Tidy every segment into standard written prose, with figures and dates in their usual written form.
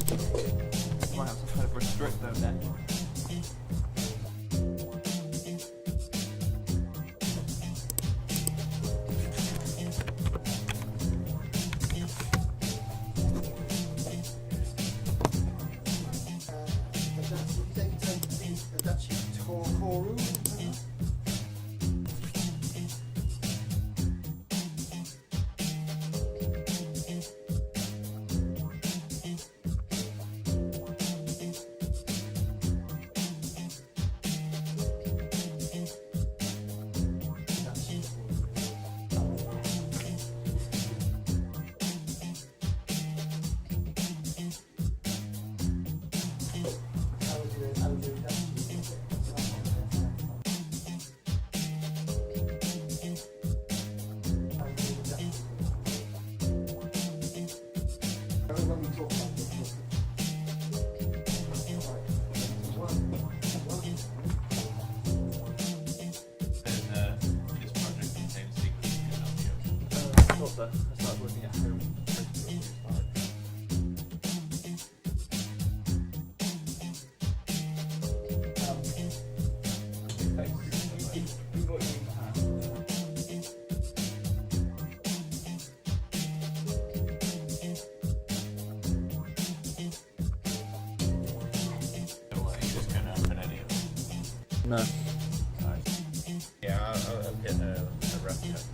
Might have to kind of restrict them then. I started looking at home. No. Nice. Yeah, I'll get a rough cut.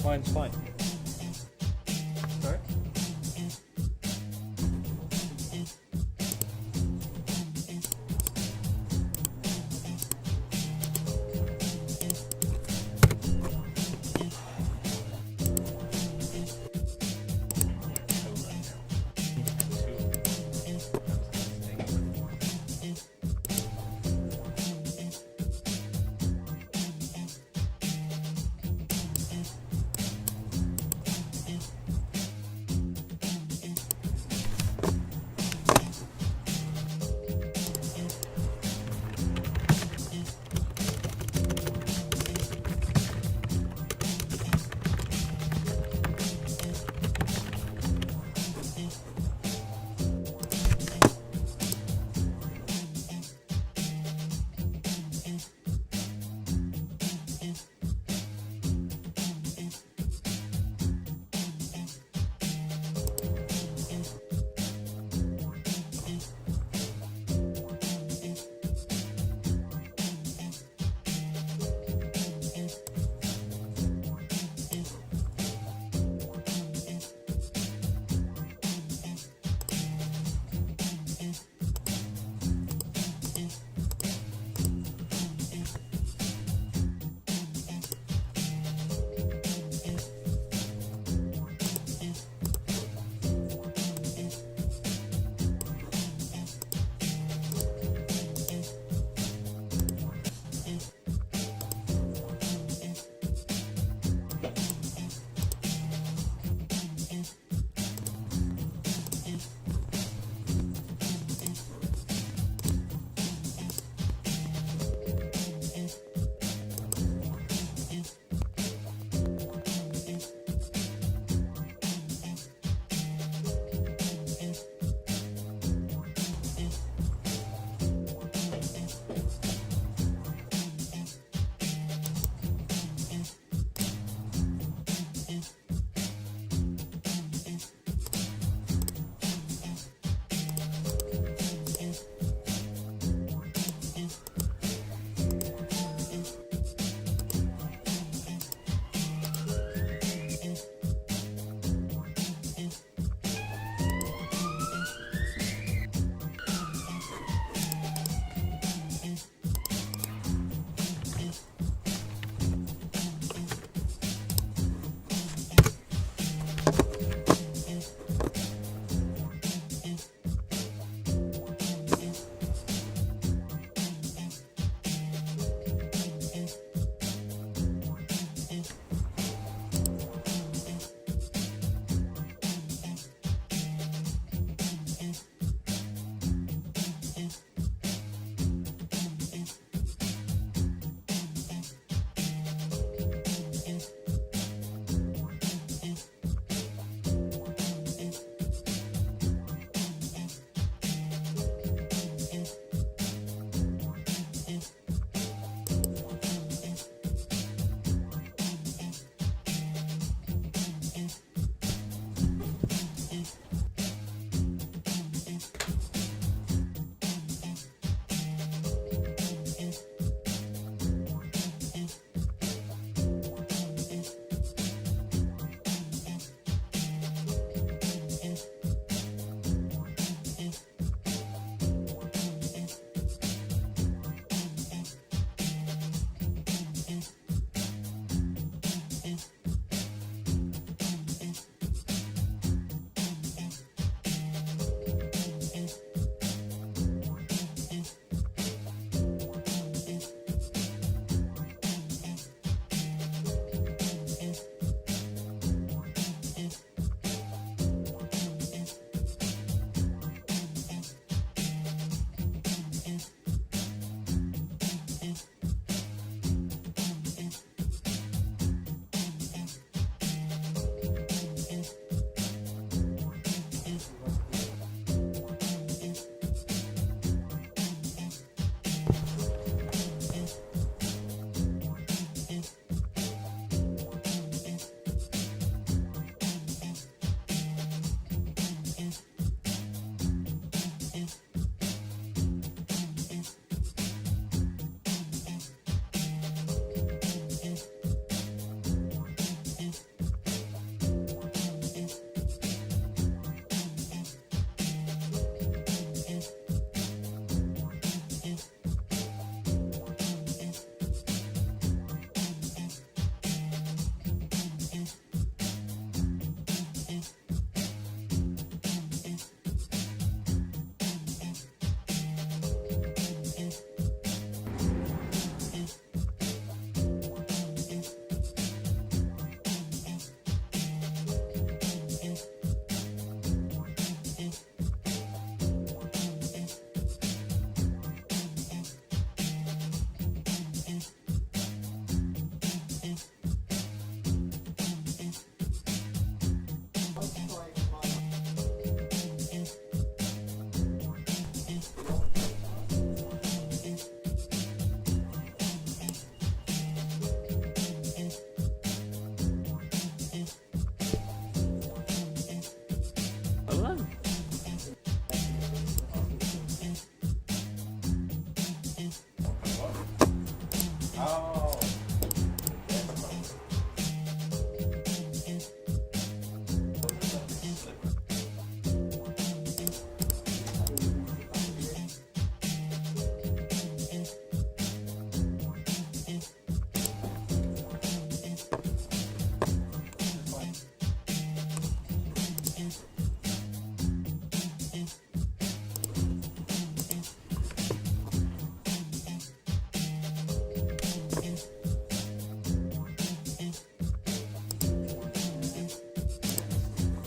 Mine's fine. Sorry?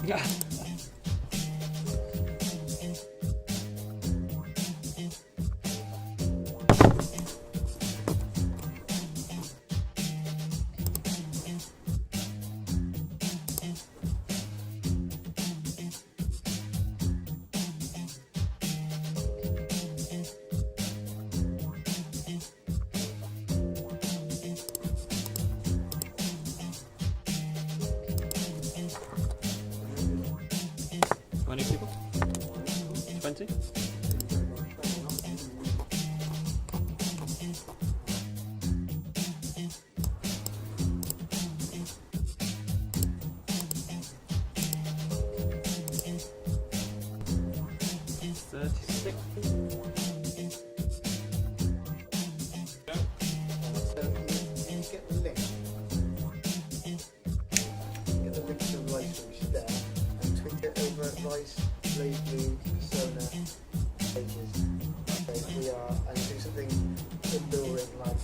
How many people? 20? We are and do something alluring like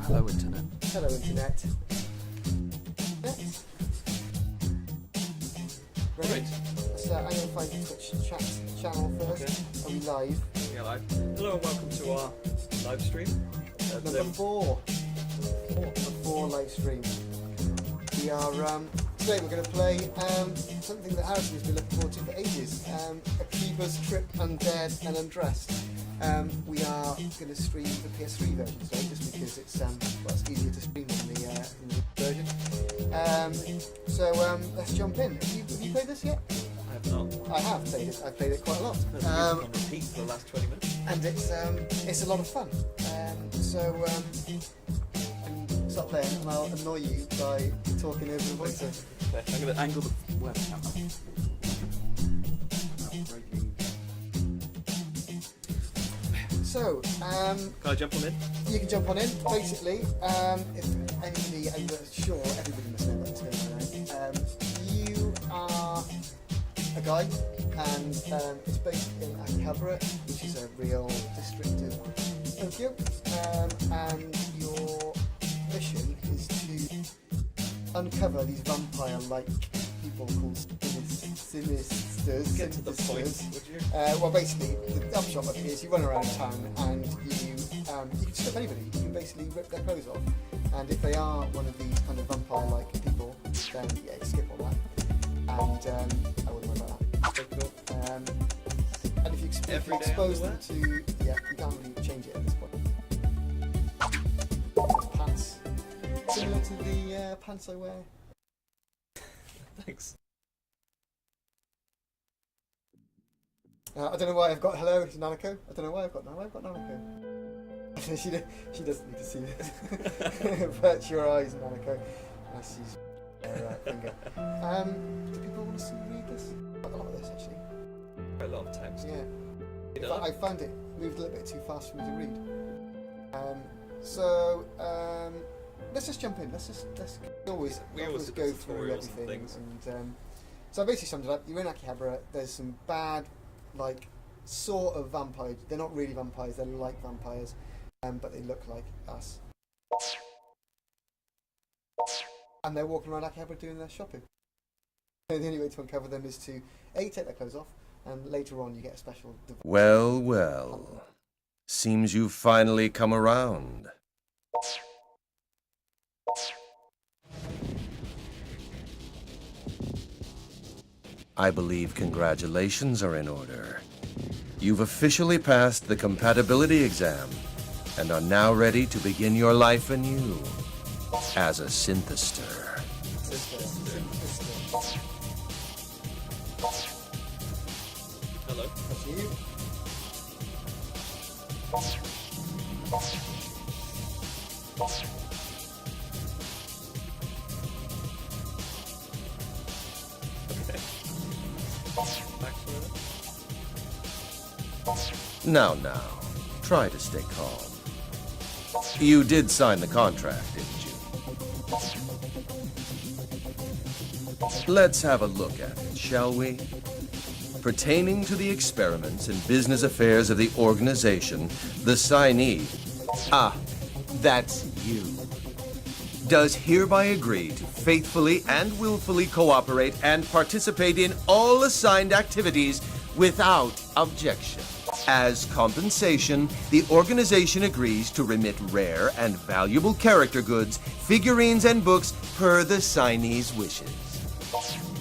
Hello, Internet. hello internet. Ready? Right. So I'm going to find the Twitch chat channel first. Okay. Are we live? Yeah, live. Hello and welcome to our live stream. Number 4. Number 4 live stream. We are today we're going to play something that Harrison's been looking forward to for ages. Akiba's Trip Undead and Undressed. We are going to stream the PS3 version today, just because it's it's easier to stream in the version. Let's jump in. Have you played this yet? I have not. I have played it. I've played it quite a lot. It's on repeat for the last 20 minutes. And it's a lot of fun. Stop playing, and I'll annoy you by talking over the voice. Okay, I'm going to angle the webcam. So, Can I jump on in? you can jump on in. Basically, if anybody, I'm sure everybody must know what's going on. You are a guy, and it's based in Akiba, which is a real district of Tokyo. And your mission is to uncover these vampire-like people called sinisters. Get to the point, would you? Well, basically, the upshot of it is you run around town and you can strip anybody. You can basically rip their clothes off, and if they are one of these kind of vampire-like people, then yeah, you skip all that. And I wouldn't worry about that. And if you expose them to, yeah, you can't really change it at this point. Pants, similar to the pants I wear. Thanks. I don't know why I've got hello, it's Nanako. I don't know why I've got Nanako. she doesn't need to see this. But your eyes, Nanako. I see her finger. Do people want to see read this? Quite a lot of this actually. Quite a lot of text. Yeah. You But know? I found it moved a little bit too fast for me to read. Let's just jump in. We always go through everything. Things. And so I basically summed it up. You're in Akihabara. There's some bad, like, sort of vampires. They're not really vampires. They're like vampires, but they look like us. And they're walking around Akihabara doing their shopping. And the only way to uncover them is to A, take their clothes off, and later on you get a special device. Well, well. Seems you've finally come around. I believe congratulations are in order. You've officially passed the compatibility exam and are now ready to begin your life anew as a synthester. Hello. That's you. Now, try to stay calm. You did sign the contract, didn't you? Let's have a look at it, shall we? Pertaining to the experiments and business affairs of the organization, the signee, that's you, does hereby agree to faithfully and willfully cooperate and participate in all assigned activities without objection. As compensation, the organization agrees to remit rare and valuable character goods, figurines, and books per the signee's wishes.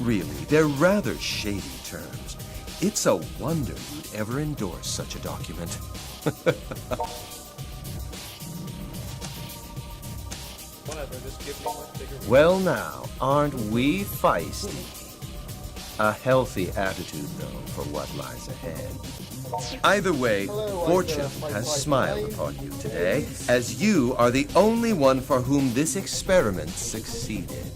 Really, they're rather shady terms. It's a wonder you'd ever endorse such a document. Whatever, just give me my figurine. Well now, aren't we feisty? A healthy attitude, though, for what lies ahead. Either way, fortune has smiled upon you today, as you are the only one for whom this experiment succeeded.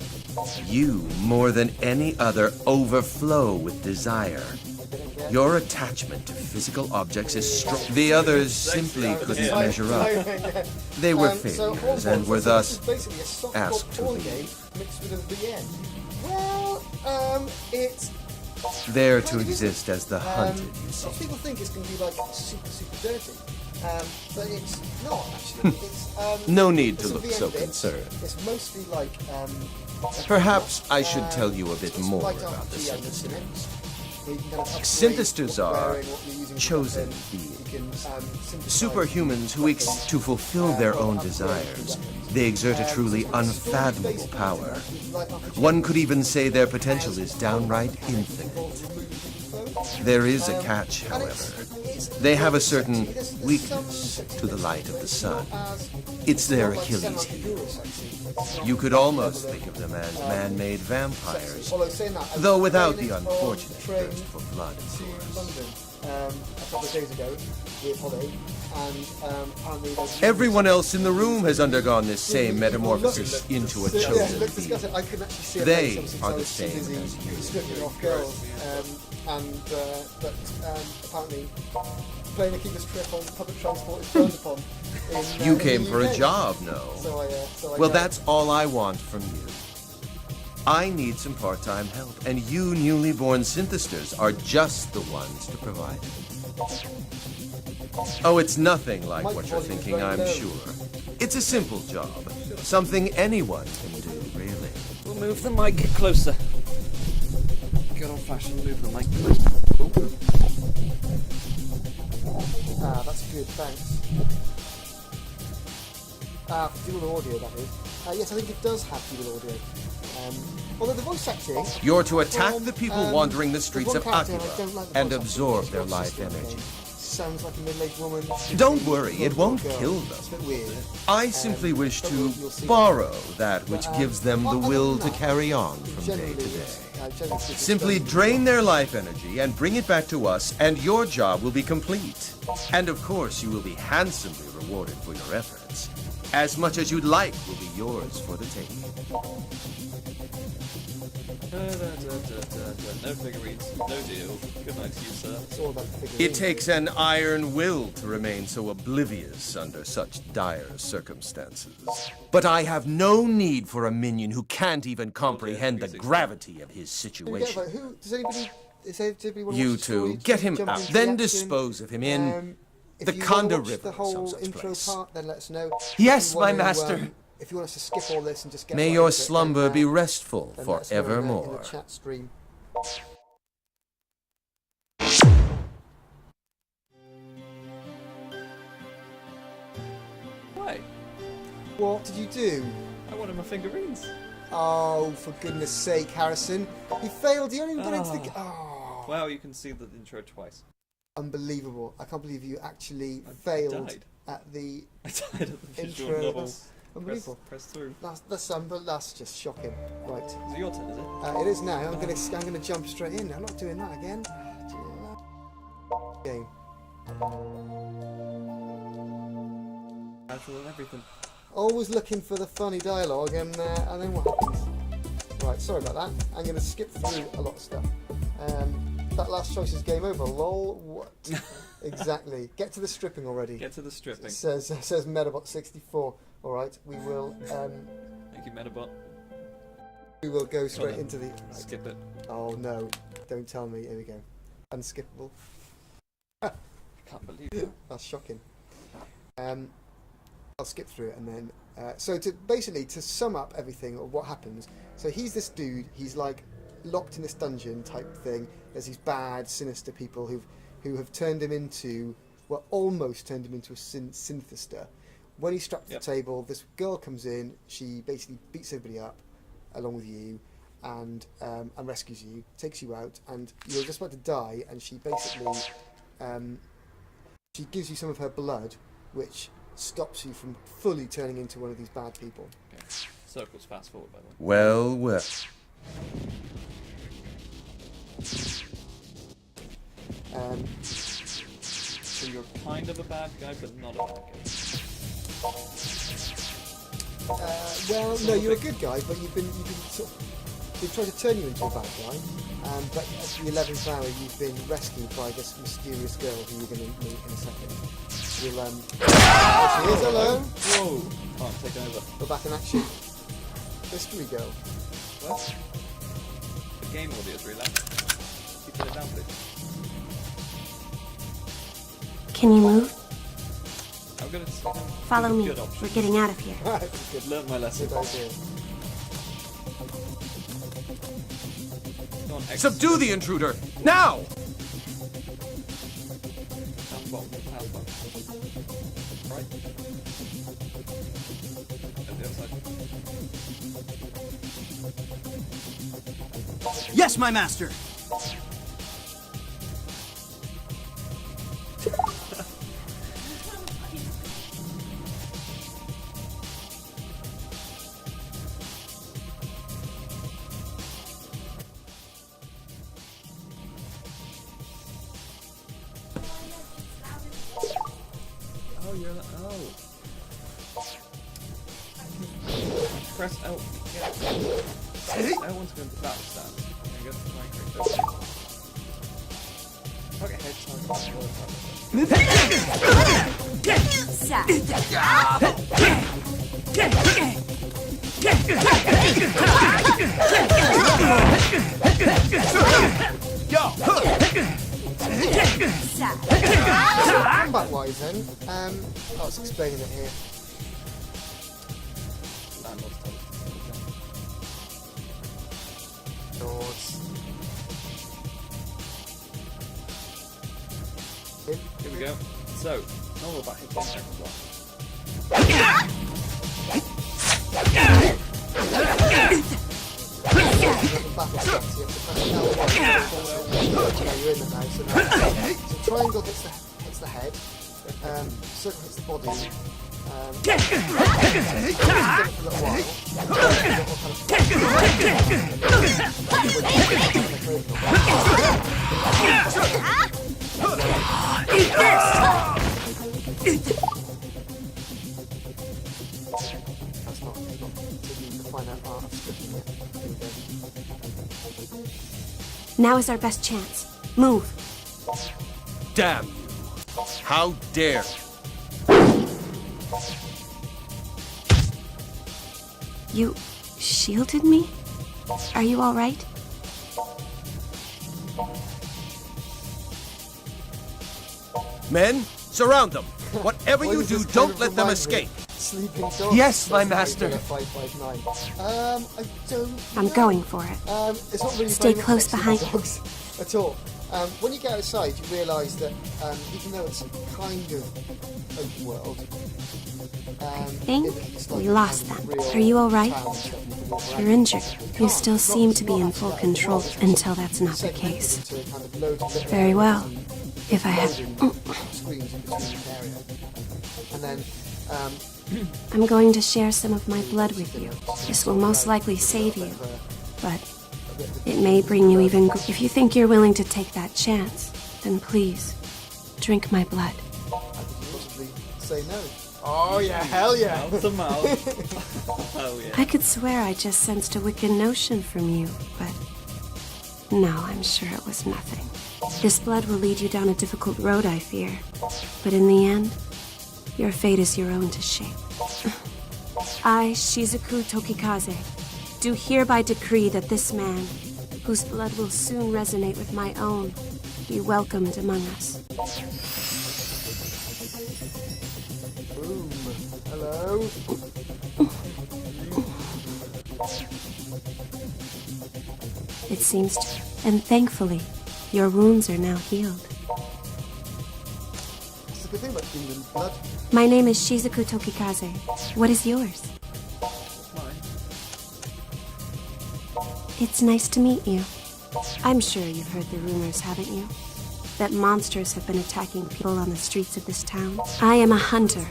You, more than any other, overflow with desire. Your attachment to physical objects is strong. The others simply couldn't measure up. They were failures and were thus asked to leave. Game mixed with a VN. Well, it's There to exist as the hunted, you see. people think it's going to be like super dirty, but it's not actually. It's No need to it's a look VN so bit. concerned. It's mostly like Perhaps I should tell you a bit it's more light about the RPG elements in it, synthesters. where you can kind of upgrade Synthesters what you're are wearing, what you're using for chosen weapon. beings. You can, synthesize Superhumans who to fulfill their own desires. They exert a truly unfathomable power. One could even say their potential is downright infinite. There is a catch, however. They have a certain weakness to the light of the sun. It's their Achilles heel. You could almost think of them as man-made vampires, though without the unfortunate thirst for blood and to sores. London a couple of days ago with Holly, and apparently there's Everyone else in the room has undergone this same metamorphosis into a yeah, chosen let's discuss being. it. I couldn't actually see They it. Obviously, are I the was too same busy as you. stripping off girls, but apparently playing Akiba's trip on public transport is frowned upon. You In came the for a UK. job, no? So I Well, go. that's all I want from you. I need some part-time help, and you newly born synthesters are just the ones to provide it. Oh, it's nothing like what you're thinking, I'm sure. It's a simple job. Something anyone can do, really. We'll move the mic closer. Good old fashioned move the mic closer. That's good, thanks. Dual audio, that is. Yes, I think it does have dual audio. Although the voice acting... You're to attack the people wandering the streets there's of one character Akiba I don't like the and voice acting. absorb It's their not life system energy. game. Sounds like a middle-aged woman. Don't worry, it won't Girl. kill It's a them. bit weird. I simply wish but to you'll see. borrow that which But, gives them the other will than to that, carry on from day generally, to day. generally speaking, Simply it's drain their life energy and bring it back to us, and your job will be complete. And of course, you will be handsomely rewarded for your efforts. As much as you'd like will be yours for the taking. No figurines, no deal. Good night to you, sir. It's all about the It figurines. takes an iron will to remain so oblivious under such dire circumstances. But I have no need for a minion who can't even comprehend the gravity of his Who situation. does anybody want to You watch the two, story? get him Jump out, into then the action. dispose of him in If the you wanna Conda watch River the or whole some such intro place. part, then let us know. Yes, If you my wanna, master. If you want us to skip all this and just get May right your into it, slumber then, be restful then let us know in the forevermore. chat stream. What did you do? I wanted my figurines. Oh, for goodness sake, Harrison. You failed. You only got into the... Oh. Well, you can see the intro twice. Unbelievable. I can't believe you actually failed died. at the I died at the visual intro. novel. That's unbelievable. Press through. That's just shocking. Right. Is it your turn, is it? It is now. I'm gonna jump straight in. I'm not doing that again. Game. Casual and everything. Always looking for the funny dialogue, and then what happens? Right, sorry about that. I'm going to skip through a lot of stuff. That last choice is game over. Lol, what? Exactly. Get to the stripping already. Get to the stripping. Says Metabot 64. All right, we will. Thank you, Metabot. We will go straight into the. Right. Skip it. Oh no! Don't tell me. Here we go. Unskippable. I can't believe it. That's shocking. I'll skip through it and then. So to sum up everything of what happens. So he's this dude. He's like locked in this dungeon type thing. There's these bad, sinister people who have turned him into, well, almost turned him into a synthester. When he's strapped to the table, this girl comes in. She basically beats everybody up, along with you, and rescues you, takes you out, and you're just about to die. And she basically, she gives you some of her blood, which stops you from fully turning into one of these bad people. Okay. Circles fast forward, by the way. Well, well. So you're kind of a bad guy, but not a bad guy. Well, no, you're a good guy, but you've been sort of, they've tried to turn you into a bad guy. But at the 11th hour, you've been rescued by this mysterious girl who you're going to meet in a second. You'll, there she is, hello. Whoa! Oh, I'm taking over. We're back in action. Mystery girl. What? The game audio is really loud. Keep it down, please. Can you move? I'm gonna Follow me. Good option. We're getting out of here. Good. Learned my lesson. Good idea. Go on, Subdue the intruder! Now! Down bottom, down bottom. Right. At the other side. Yes, my master! Oh, you're the, oh. Press L. Yeah. L1's going to battle stand. Okay, go to my character. Okay, head Combat wise then, I was explaining it here. Landlord's told us to Lords. Here we go. So, normal about hitting as well. Battle stance, you have to press L1. You're in the now, so triangle hits the head, circle hits the body, get it for a little while. Eat this! That's not taking the fine art of scripting yet. Now is our best chance. Move. Damn you! How dare! You shielded me? Are you all right? Men, surround them! Whatever Why you does do, this kind don't of let them remind me escape! of Sleeping Dogs? Yes, my That's master. 559. I don't I'm know. going for it. It's not really Stay very much close like behind. Sleeping Dogs at all. When you get outside, you realise that even though it's kind of open world. I think It's like we a lost kind of them. real Are you all right? town and stuff you can walk around. You're injured. You still Not- seem to be not in actually full that control world, it's until that's not the segmented case. into kind of loads of little Very well. areas and If I have... loading screens in between each area. And then I'm going to share some of my blood with you. This will most likely save you, but it may bring you even... If you think you're willing to take that chance, then please, drink my blood. I could possibly say no. Oh yeah, hell yeah! Mouth to mouth. Oh yeah. I could swear I just sensed a wicked notion from you, but... No, I'm sure it was nothing. This blood will lead you down a difficult road, I fear. But in the end, your fate is your own to shape. I, Shizuku Tokikaze, do hereby decree that this man, whose blood will soon resonate with my own, be welcomed among us. Boom. Hello. It seems to, and thankfully, your wounds are now healed. That's the good thing about demon blood. My name is Shizuku Tokikaze. What is yours? What's mine? It's nice to meet you. I'm sure you've heard the rumors, haven't you? That monsters have been attacking people on the streets of this town. I am a hunter.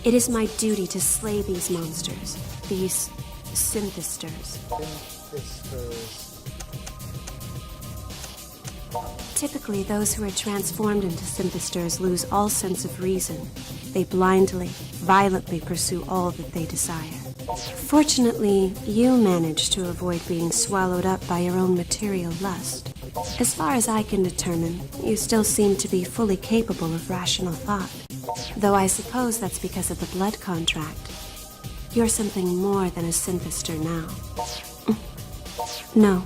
It is my duty to slay these monsters, these synthesters. Typically, those who are transformed into synthesters lose all sense of reason. They blindly, violently pursue all that they desire. Fortunately, you manage to avoid being swallowed up by your own material lust. As far as I can determine, you still seem to be fully capable of rational thought. Though I suppose that's because of the blood contract. You're something more than a synthester now. No,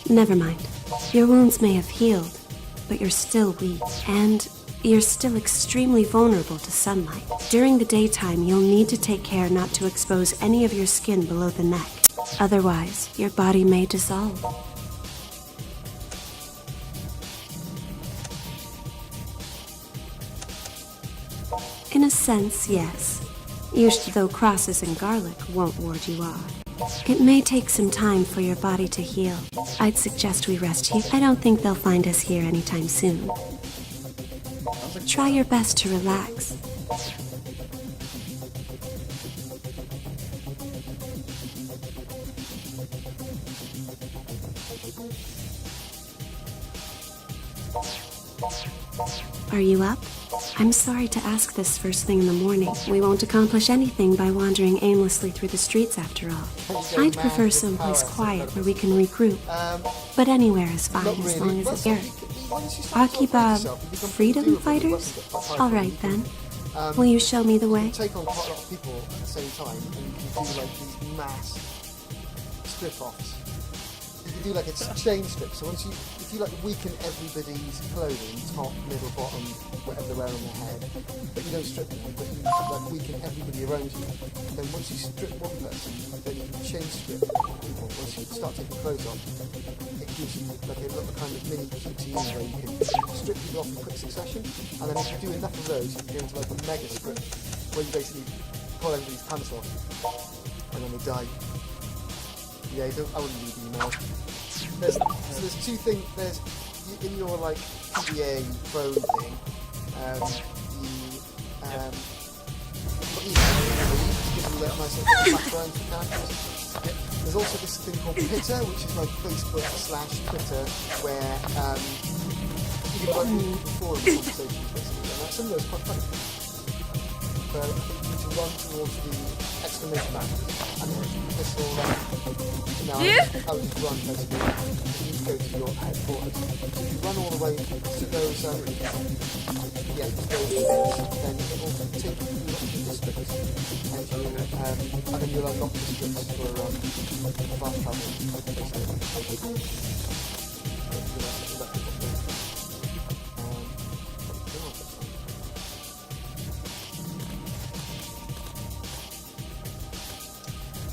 never mind. Your wounds may have healed, but you're still weak, and you're still extremely vulnerable to sunlight. During the daytime, you'll need to take care not to expose any of your skin below the neck. Otherwise, your body may dissolve. In a sense, yes. Usually, though crosses and garlic won't ward you off. It may take some time for your body to heal. I'd suggest we rest here. I don't think they'll find us here anytime soon. Try your best to relax. Are you up? I'm sorry to ask this first thing in the morning. We won't accomplish anything by wandering aimlessly through the streets after all. I'd prefer someplace quiet where we can regroup. But anywhere is fine as long as it's here. Akiba freedom fighters? Alright then. Will you show me the way? You take on quite a lot of people at the same time, and you can do like these mass strip-offs. You can do like a chain strip. So once if you like weaken everybody's clothing, top, middle, bottom, whatever they're wearing on their head, but you don't strip them, but you like weaken everybody around you. Then once you strip one person, then you can chain strip people. Once you start taking clothes off, it gives you like a little kind of mini QTE where you can strip people off in quick succession, and then if you do enough of those, you can go into like a mega strip where you basically pull everybody's pants off, and then they die. Yeah, I wouldn't leave you now. There's two things. There's in your like PBA phone thing. You give a little nice little background for characters. There's also this thing called Twitter, which is like Facebook/Twitter, where you can like forum conversations basically, and some of those quite funny. So I think you need to run towards the exclamation mark, and this will how you run basically. You need to go to your headquarters. So if you run all the way to those those bits, then it will take you through the districts, and then you'll unlock districts for fast travel, basically.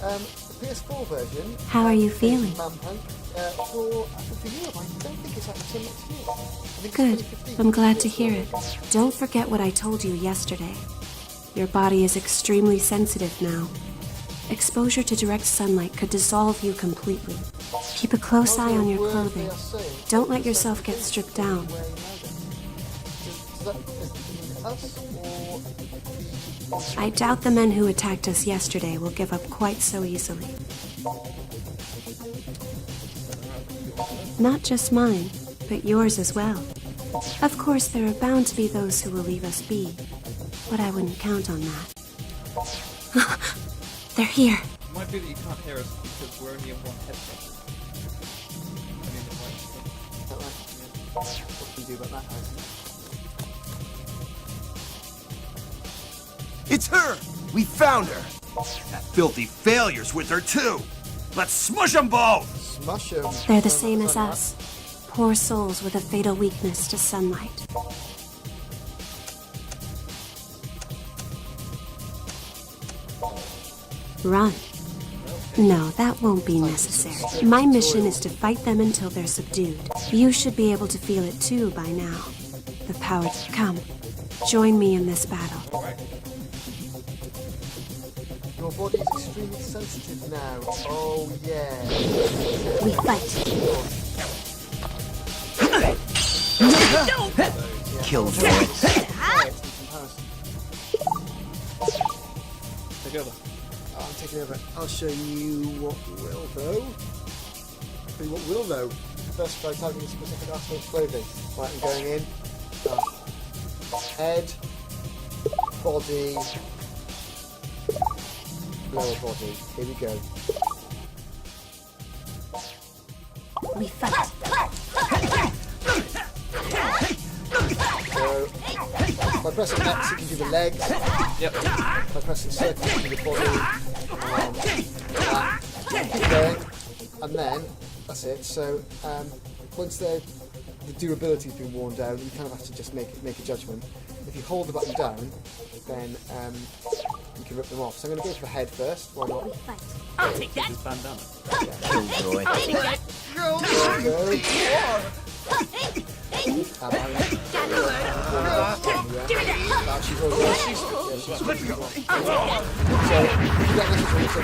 The PS4 version. How are you feeling? For Europe, I don't think it's actually so much here. I think it's Good. 2015 I'm glad for to PS4 hear it. version. Don't forget what I told you yesterday. Your body is extremely sensitive now. Exposure to direct sunlight could dissolve you completely. Keep a close eye on your clothing. Don't let yourself get stripped down. I doubt the men who attacked us yesterday will give up quite so easily. Not just mine, but yours as well. Of course, there are bound to be those who will leave us be, but I wouldn't count on that. They're here. It might be that you can't hear us because we're only in one headset. I mean, the right stuff. What can you do about that, Harrison? It's her! We found her! That filthy failure's with her too! Let's smush them both! Smush 'em. They're the same as us. Poor souls with a fatal weakness to sunlight. Run. No, that won't be necessary. My mission is to fight them until they're subdued. You should be able to feel it too by now. The power to come. Join me in this battle. Your body is extremely sensitive now. Oh, yeah. We fight. Killjoy. Take over. I'm taking over. I'll show you what will, though. Show you what will, though. First, try targeting a specific article of clothing. Right, I'm going in. Head, body, lower body. Here we go. We fight. So, by pressing X, you can do the legs. Yep. By pressing circle, you can do the body. Keep going. And then, that's it. So, once the durability's been worn down, you kind of have to just make a judgment. If you hold the button down, then you can rip them off. So I'm going to go for the head first. Why not? I'll take that. This bandana. Killjoy. So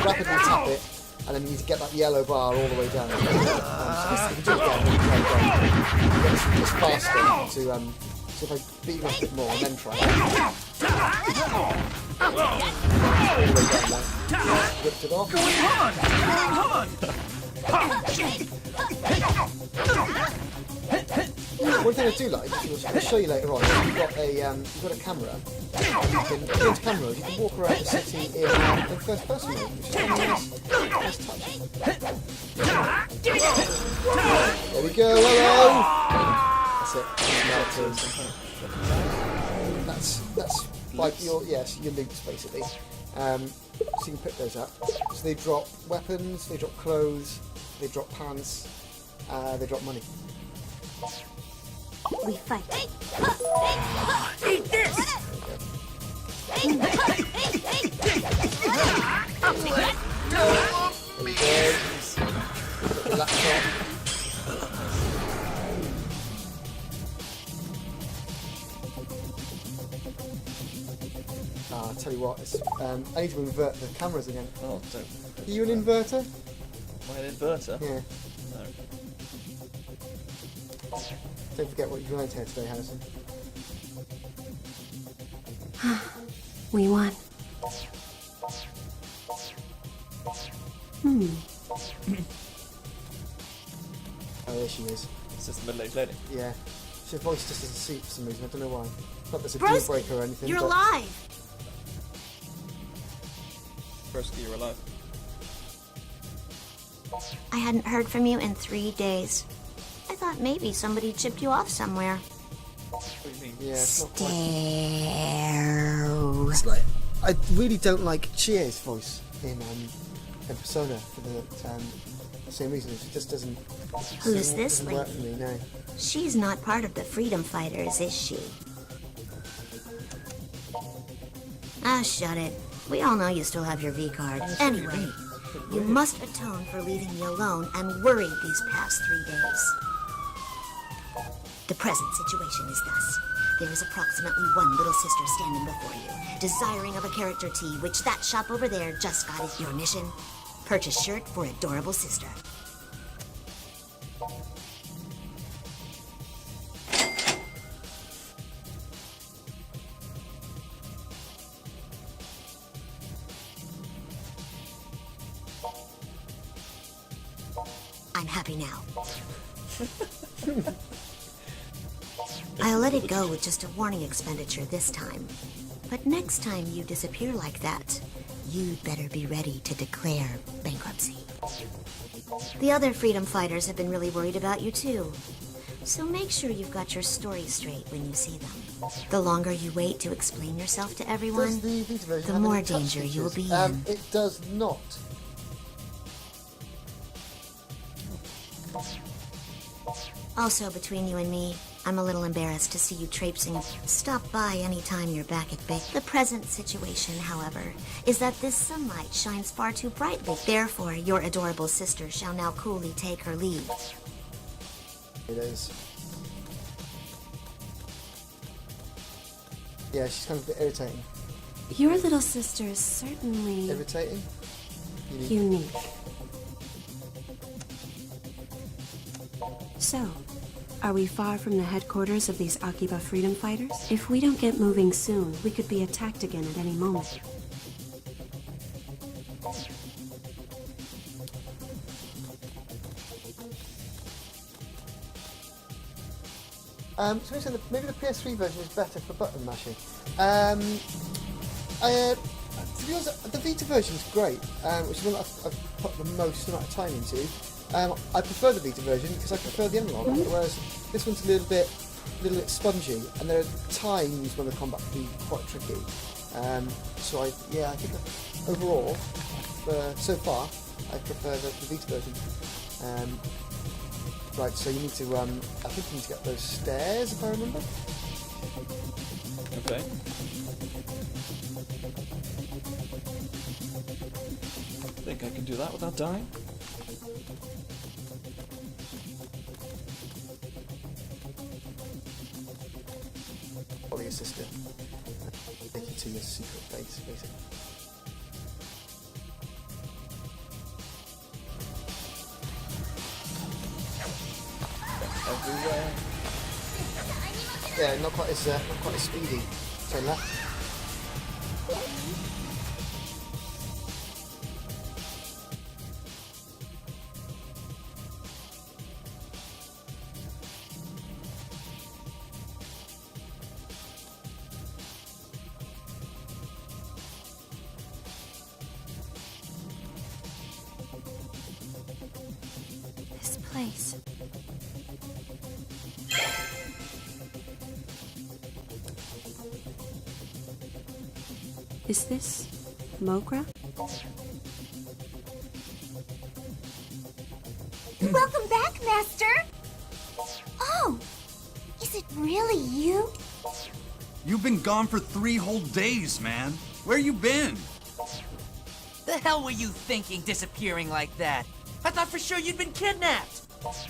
rapidly tap it, and then you need to get that yellow bar all the way down. So if you do it again, you can get this faster to so if I beat you up a bit more and then try it. All the way down there. Ripped it off. One thing I do like, which I'll show you later on, you've got a camera. You can go into camera, you can walk around the city in first person mode, which is kind of nice touch. There we go, hello! That's it. That's like your loots basically. So you can pick those up. So they drop weapons, they drop clothes, they drop pants, they drop money. We fight. Eat this! There we go. Put the laptop. I'll tell you what, I need to invert the cameras again. Oh, don't. Are you an inverter? Am I an inverter? Yeah. No. Don't forget what you learned here today, Harrison. We won. Oh, there she is. It's just a middle-aged lady. Yeah. Her voice just doesn't suit for some reason. I don't know why. Not that it's a deal breaker or anything. You're but alive. Broski, you're alive. I hadn't heard from you in 3 days. I thought maybe somebody chipped you off somewhere. What do you mean? Yeah, it's not quite. Ew. It's like, I really don't like Chie's voice in Persona for the same reason. It just doesn't. Who's this doesn't work lady? for me, no. She's not part of the Freedom Fighters, is she? Ah, shut it. We all know you still have your V-card. Anyway, you must atone for leaving me alone and worried these past 3 days. The present situation is thus. There is approximately one little sister standing before you, desiring of a character tee, which that shop over there just got it. Your mission? Purchase shirt for adorable sister. I'm happy now. I'll let it go with just a warning expenditure this time. But next time you disappear like that, you'd better be ready to declare bankruptcy. The other freedom fighters have been really worried about you too. So make sure you've got your story straight when you see them. The longer you wait to explain yourself to everyone, Does the Vita version the have more any touch danger you'll features? be in. It does not. Also, between you and me, I'm a little embarrassed to see you traipsing. Stop by anytime you're back at base. The present situation, however, is that this sunlight shines far too brightly. Therefore, your adorable sister shall now coolly take her leave. It is. Yeah, she's kind of a bit irritating. Your little sister is certainly Irritating? unique. So, are we far from the headquarters of these Akiba freedom fighters? If we don't get moving soon, we could be attacked again at any moment. So we said that maybe the PS3 version is better for button mashing. To be honest, the Vita version is great, which is one that I've put the most amount of time into. I prefer the Vita version because I prefer the analog, whereas this one's a little bit spongy, and there are times when the combat can be quite tricky. So I think that overall, so far, I prefer the Vita version. Right, so you need to, I think you need to get those stairs, if I remember. Okay. I think I can do that without dying. Follow your sister. Take you to your secret base, basically. Everywhere. Yeah, not quite as speedy. Turn left. This place. Is this Mogra? Welcome back, Master! Oh, is it really you? You've been gone for 3 whole days, man. Where you been? The hell were you thinking disappearing like that? I thought for sure you'd been kidnapped.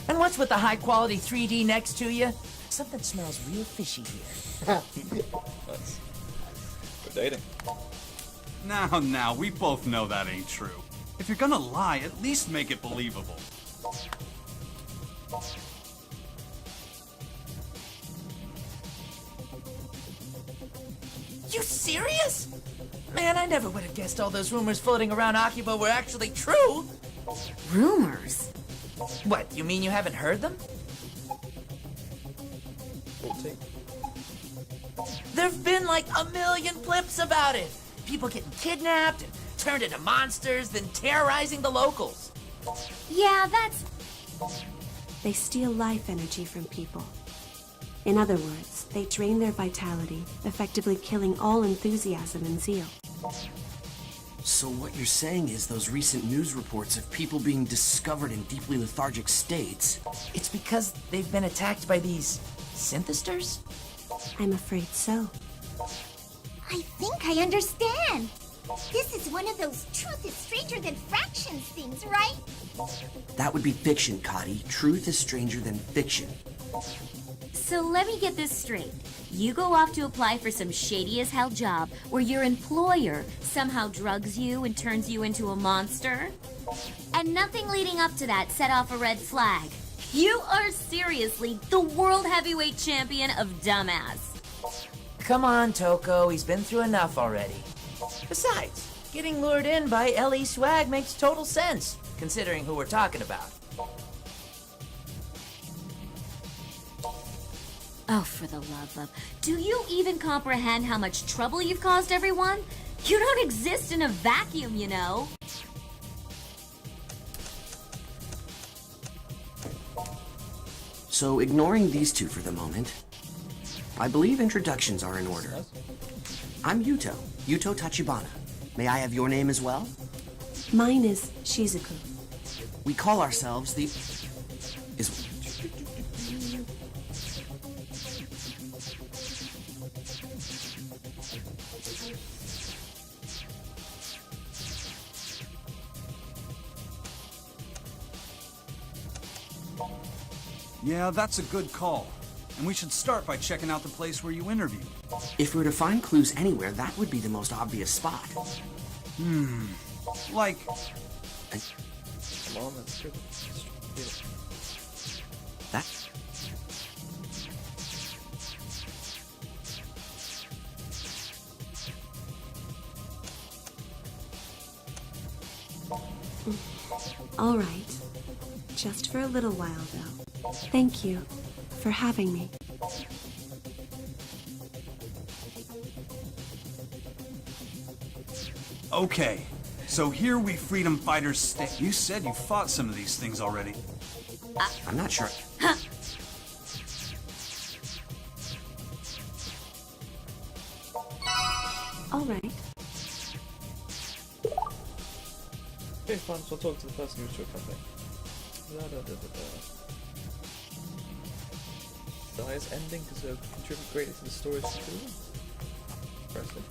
And what's with the high-quality 3D next to you? Something smells real fishy here. That's... We're dating. Now, we both know that ain't true. If you're gonna lie, at least make it believable. You serious? Man, I never would have guessed all those rumors floating around Akiba were actually true. Rumors? What, you mean you haven't heard them? 14. There've been like a million clips about it. People getting kidnapped and turned into monsters, then terrorizing the locals. Yeah, that's... They steal life energy from people. In other words, they drain their vitality, effectively killing all enthusiasm and zeal. So what you're saying is those recent news reports of people being discovered in deeply lethargic states... It's because they've been attacked by these synthesters? I'm afraid so. I think I understand. This is one of those truth is stranger than fractions things, right? That would be fiction, Cotty. Truth is stranger than fiction. So let me get this straight. You go off to apply for some shady as hell job where your employer somehow drugs you and turns you into a monster? And nothing leading up to that set off a red flag. You are seriously the world heavyweight champion of dumbass. Come on, Toko, he's been through enough already. Besides, getting lured in by L.E. Swag makes total sense, considering who we're talking about. Oh, for the love of... Do you even comprehend how much trouble you've caused everyone? You don't exist in a vacuum, you know. So, ignoring these two for the moment, I believe introductions are in order. I'm Yuto Tachibana. May I have your name as well? Mine is Shizuku. We call ourselves the... Yeah, that's a good call. And we should start by checking out the place where you interviewed. If we're to find clues anywhere, that would be the most obvious spot. Like... Come on, that's good. That... All right. Just for a little while, though. Thank you for having me. Okay, so here we freedom fighters stay. You said you fought some of these things already. I'm not sure. All right. Okay, fine, so I'll talk to the person who took something. The highest ending because it'll contribute greatly to the story's conclusion. Impressive.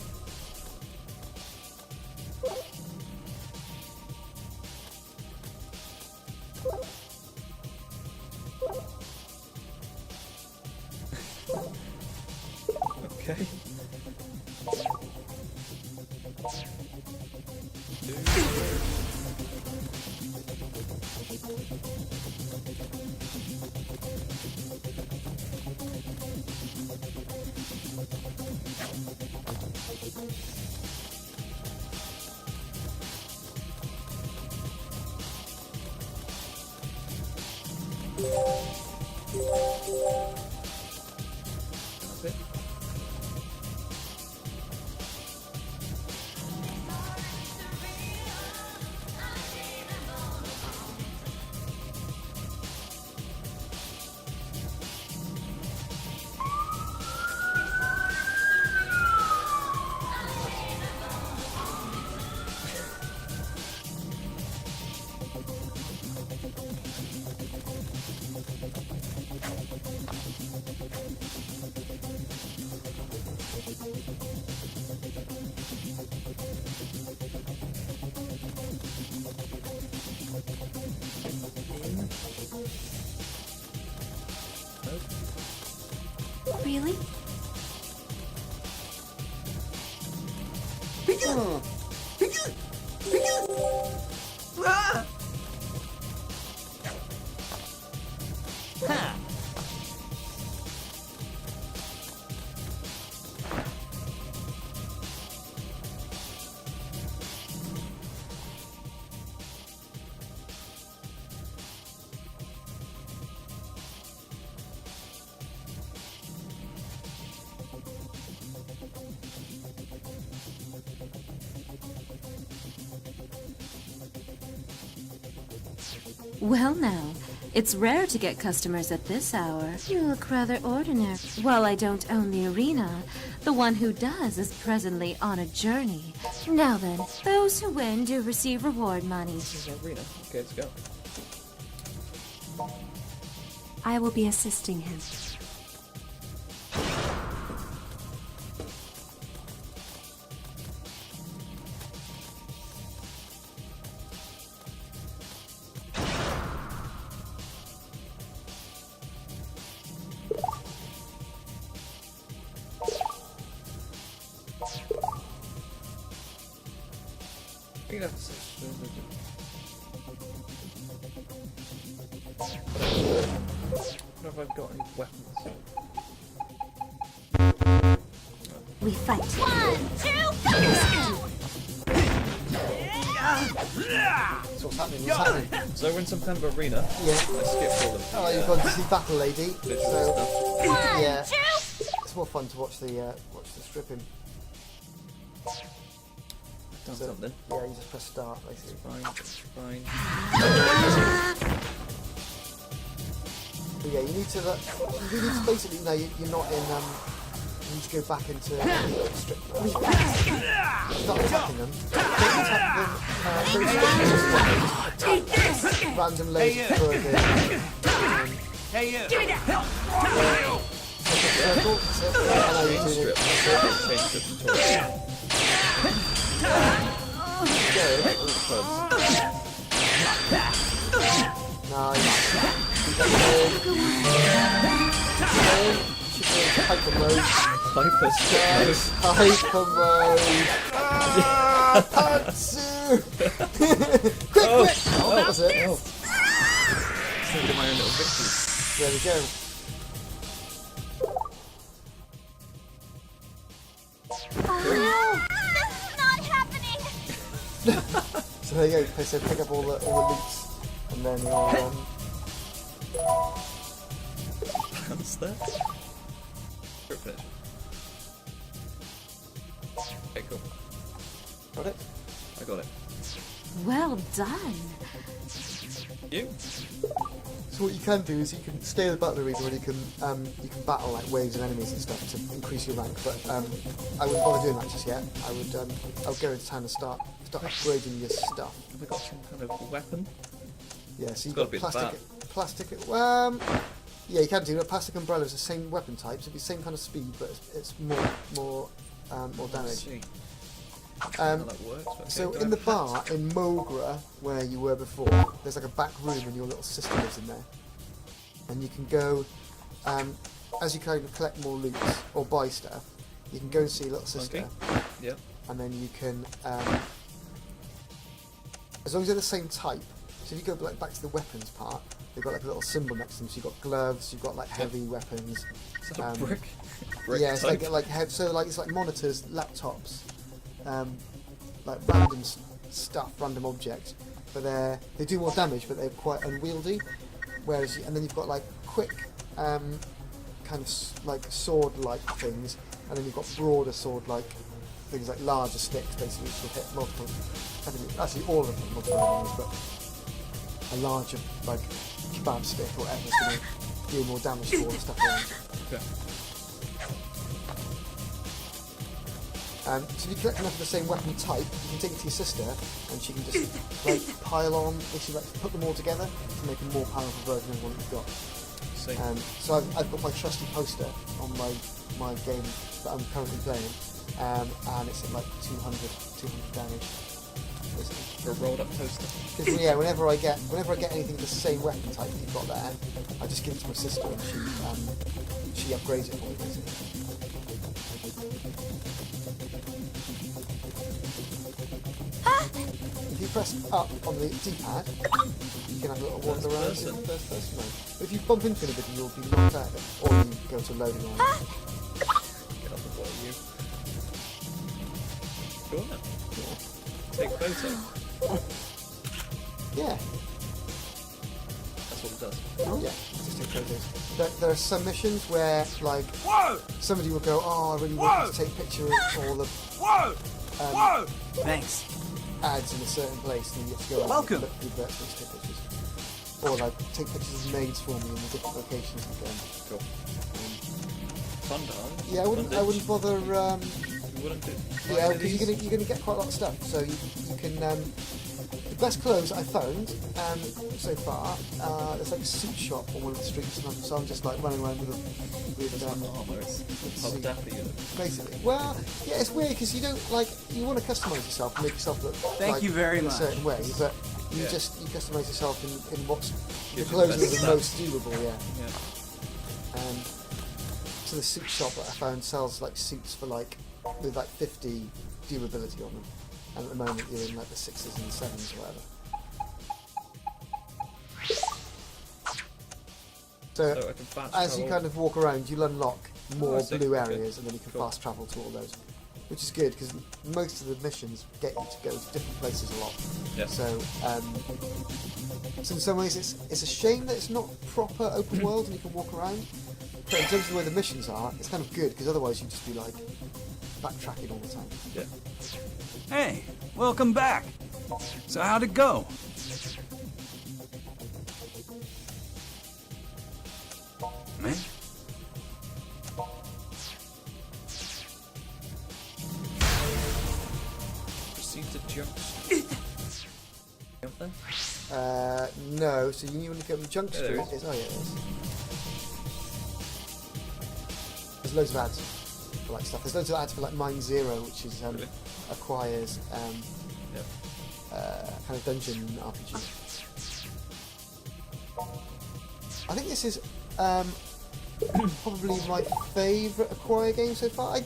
Okay. That's it. Really? Ah! Huh. Well now, it's rare to get customers at this hour. You look rather ordinary. Well, I don't own the arena. The one who does is presently on a journey. Now then, those who win do receive reward money. This is the arena. Okay, let's go. I will be assisting him. think that's it. What have I got any weapons? We fight. 1, 2, go! So what's happening? What's happening? So we're in some kind of arena. Yeah. I skipped all of Oh, you've gone to see Battle Lady. literal So stuff. 1, Yeah. 2. it's more fun to watch the stripping. Done So, something. yeah, you just press start basically. It's fine. But yeah, you need to basically no, you're not in. You need to go back into strip. Start attacking them. Don't attack them. Just random laser throwing. Hey, you! Circle. That's it. I know you're doing it. Change the tutorial. Nice. Hyper mode. Hyper Nice. Hyper mode. Pantsu! Quick! Oh, that was it. Oh. Just look at my own little victories. There we go. This is not happening! So there you go. So pick up all the loops, and then you'll What's that? Sure, finish. Okay, cool. got it. I got it. Well done. You? So what you can do is you can stay in the battle arena and you can battle like waves of enemies and stuff to increase your rank. But I wouldn't bother doing that just yet. I would go into town and start upgrading your stuff. Have we got some kind of weapon? Yeah, so you've Gotta got be the plastic. Yeah, you can do. A plastic umbrella is the same weapon type, so it'd be the same kind of speed, but it's more damage. See how that works. Okay, So do I in the have bar in Mogra, where you were before, there's like a back room and your little sister lives in there. And you can go, as you kind of collect more loot or buy stuff, you can go and see your little sister. Okay. Yep. And then you can, as long as they're the same type, so if you go like back to the weapons part, they've got like a little symbol next to them, so you've got gloves, you've got like heavy weapons. Is that a brick? Brick Yeah, it's type? so like it's like monitors, laptops, like random stuff, random objects, but they do more damage, but they're quite unwieldy. Whereas, and then you've got like quick, kind of like sword-like things, and then you've got broader sword-like things, like larger sticks, basically, which will hit multiple enemies. Actually, all of them multiple enemies, but a larger like kebab stick or whatever is going to deal more damage to all the stuff around. Okay. So if you collect enough of the same weapon type, you can take it to your sister, and she can just like pile on, basically like put them all together to make a more powerful version of what you've got. See. So I've got my trusty poster on my game that I'm currently playing, and it's at like 200 damage. For a rolled up toaster. Because yeah, whenever I get anything of the same weapon type that you've got there, I just give it to my sister, and she upgrades it for me basically. If you press up on the D-pad, you can have a little wander around in first person mode. But if you bump into anybody, you'll be knocked out of it, or you go to loading line. Get up and what are you? Go on then. Take photo. Yeah. That's what it does. Yeah, just take photos. There are some missions where, like, somebody will go, "Oh, I really want you to take a picture of all the Thanks. ads in a certain place," and you have to go Welcome. and look through the take pictures. Or like take pictures of maids for me in the different locations again. Cool. Fun time. Yeah, I wouldn't bother. You wouldn't do. Yeah, because you're gonna get quite a lot of stuff. So you can. The best clothes I found so far. There's like a suit shop on one of the streets, and so I'm just like running around with armour. It's how daft you look. basically. Well, yeah, it's weird because you don't like you want to customize yourself and make yourself look Thank you very in much. a certain way, but you Yeah. you customize yourself in what's the Gives you clothes the that best are the most durable. Yeah. Yeah. So the suit shop that I found sells like suits for like with like 50 durability on them. and at the moment you're in like the 6s and 7s or whatever. So I can fast as you travel. kind of walk around, you'll unlock more I see. blue Okay. areas, and then you can Cool. fast travel to all those, which is good because most of the missions get you to go to different places a lot. Yeah. So in some ways it's a shame that it's not proper open world and you can walk around. But in terms of the way the missions are, it's kind of good because otherwise you'd just be like backtracking all the time. Yeah. Hey, welcome back. So how'd it go? Man? Proceed to jump. Jump then? No, so you want to go to Junk Yeah, there Street? is. Oh yeah, it is. There's loads of ads for like stuff. There's loads of ads for like Mine Zero, which is Really? acquires Yeah. kind of dungeon RPG. I think this is probably my favourite Acquire game so far.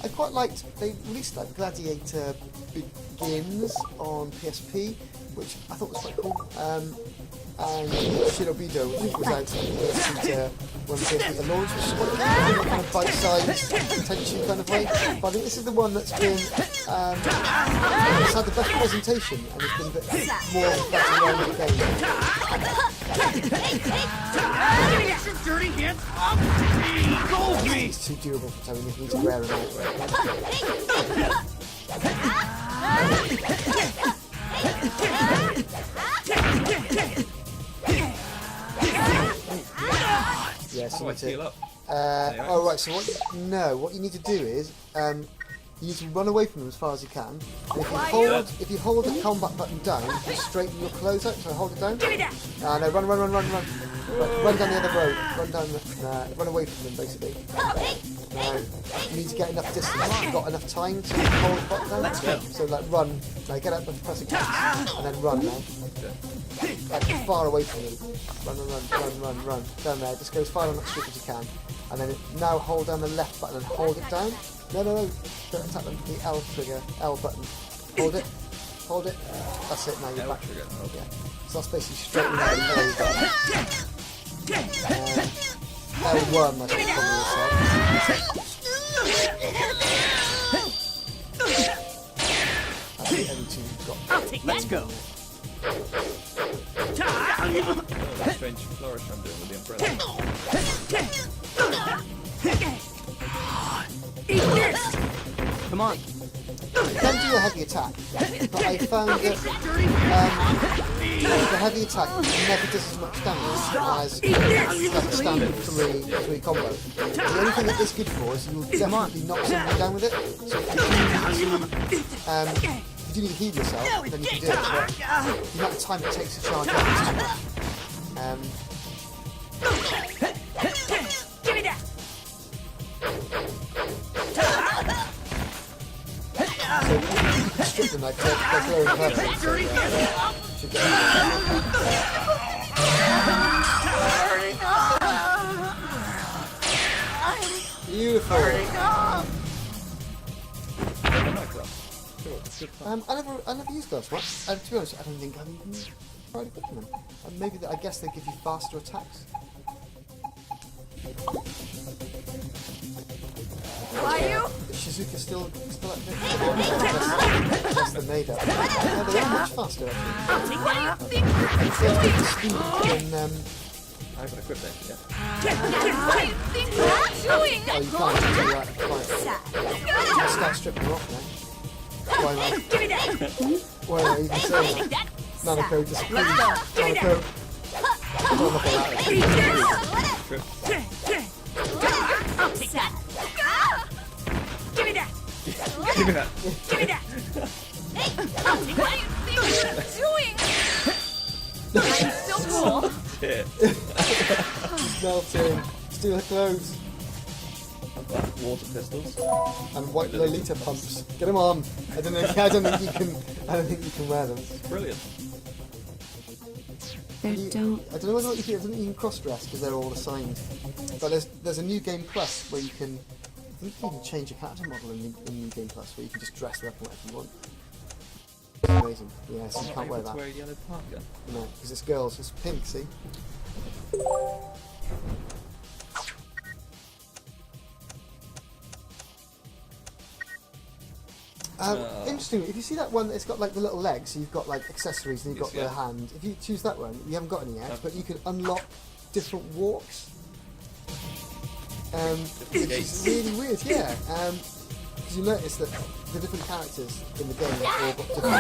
I quite liked, they released like Gladiator Begins on PSP, which I thought was quite cool. And Shinobido, which was out when PSP launched, which is quite cool, kind of bite-sized, attention kind of way. But I think this is the one that's been, it's had the best presentation and it's been a bit more back-to-round game. Dirty hands off me! Go me! It's too durable for Tony, he needs to wear them out. Yeah, so Oh, I that's it. heal up. Oh right, so what you need to do is you need to run away from them as far as you can. And if you hold the combat button down, you straighten your clothes out, so hold it down. No, run. Run down the other road. Run away from them basically. Now, you need to get enough distance. You've got enough time to hold the button down. So like run. Now get up and press it and then run now. Like far away from them. Run. Down there. Just go as far on that street as you can. And then now hold down the left button and hold it down. No. Don't attack them. The L trigger. L button. Hold it. That's it. Now you're back. Trigger. Okay. Yeah. So that's basically straightening out the button. L1, I should probably say. That's the M2 you've got. Let's go. Oh, that strange flourish I'm doing with the umbrella. Come on. You can do a heavy attack, but I found that the heavy attack never does as much damage as like a standard three combo. The only thing that is good for is you'll definitely knock somebody down with it. So if you need to heal yourself, then you can do it, but the amount of time it takes to charge up is too much. Give me that! So you can strip them like they're glowing purple. So, should be beautiful. I never used gloves once. And to be honest, I don't think I've even tried equipping them. And maybe I guess they give you faster attacks. Ryu? Is Shizuka still active? Less than Maida. No, they are much faster actually. What do you think you're It's doing? speed in I can equip that, yeah. What do you think you're doing? oh, you can't do that. Fine. I'll start stripping her off now. Why not? Give me that! Why not even saying that? Nanako just please. Nanako. Don't look at that. I'll take that! Give me that! Give me that. Give me that! I'll take what do you think you're doing? I'm so cool. Yeah. Melting. Steal her clothes. I've got water pistols. And white Lolita pumps. Get them on. I don't think you can wear them. Brilliant. There I don't know whether you can cross-dress because they're all assigned. But there's a New Game Plus where you can, I think you can change your character model in New Game Plus where you can just dress her up and whatever you want. It's amazing. Yeah, so I'm you not can't wear able to that. wear a yellow parka. No, because it's girls. It's pink, see? Interesting. If you see that one that's got like the little legs, so you've got like accessories and you've got the hand. If you choose that one, you haven't got any yet, but you can unlock different walks. Which is really weird, yeah. Because you notice that the different characters in the game have all got different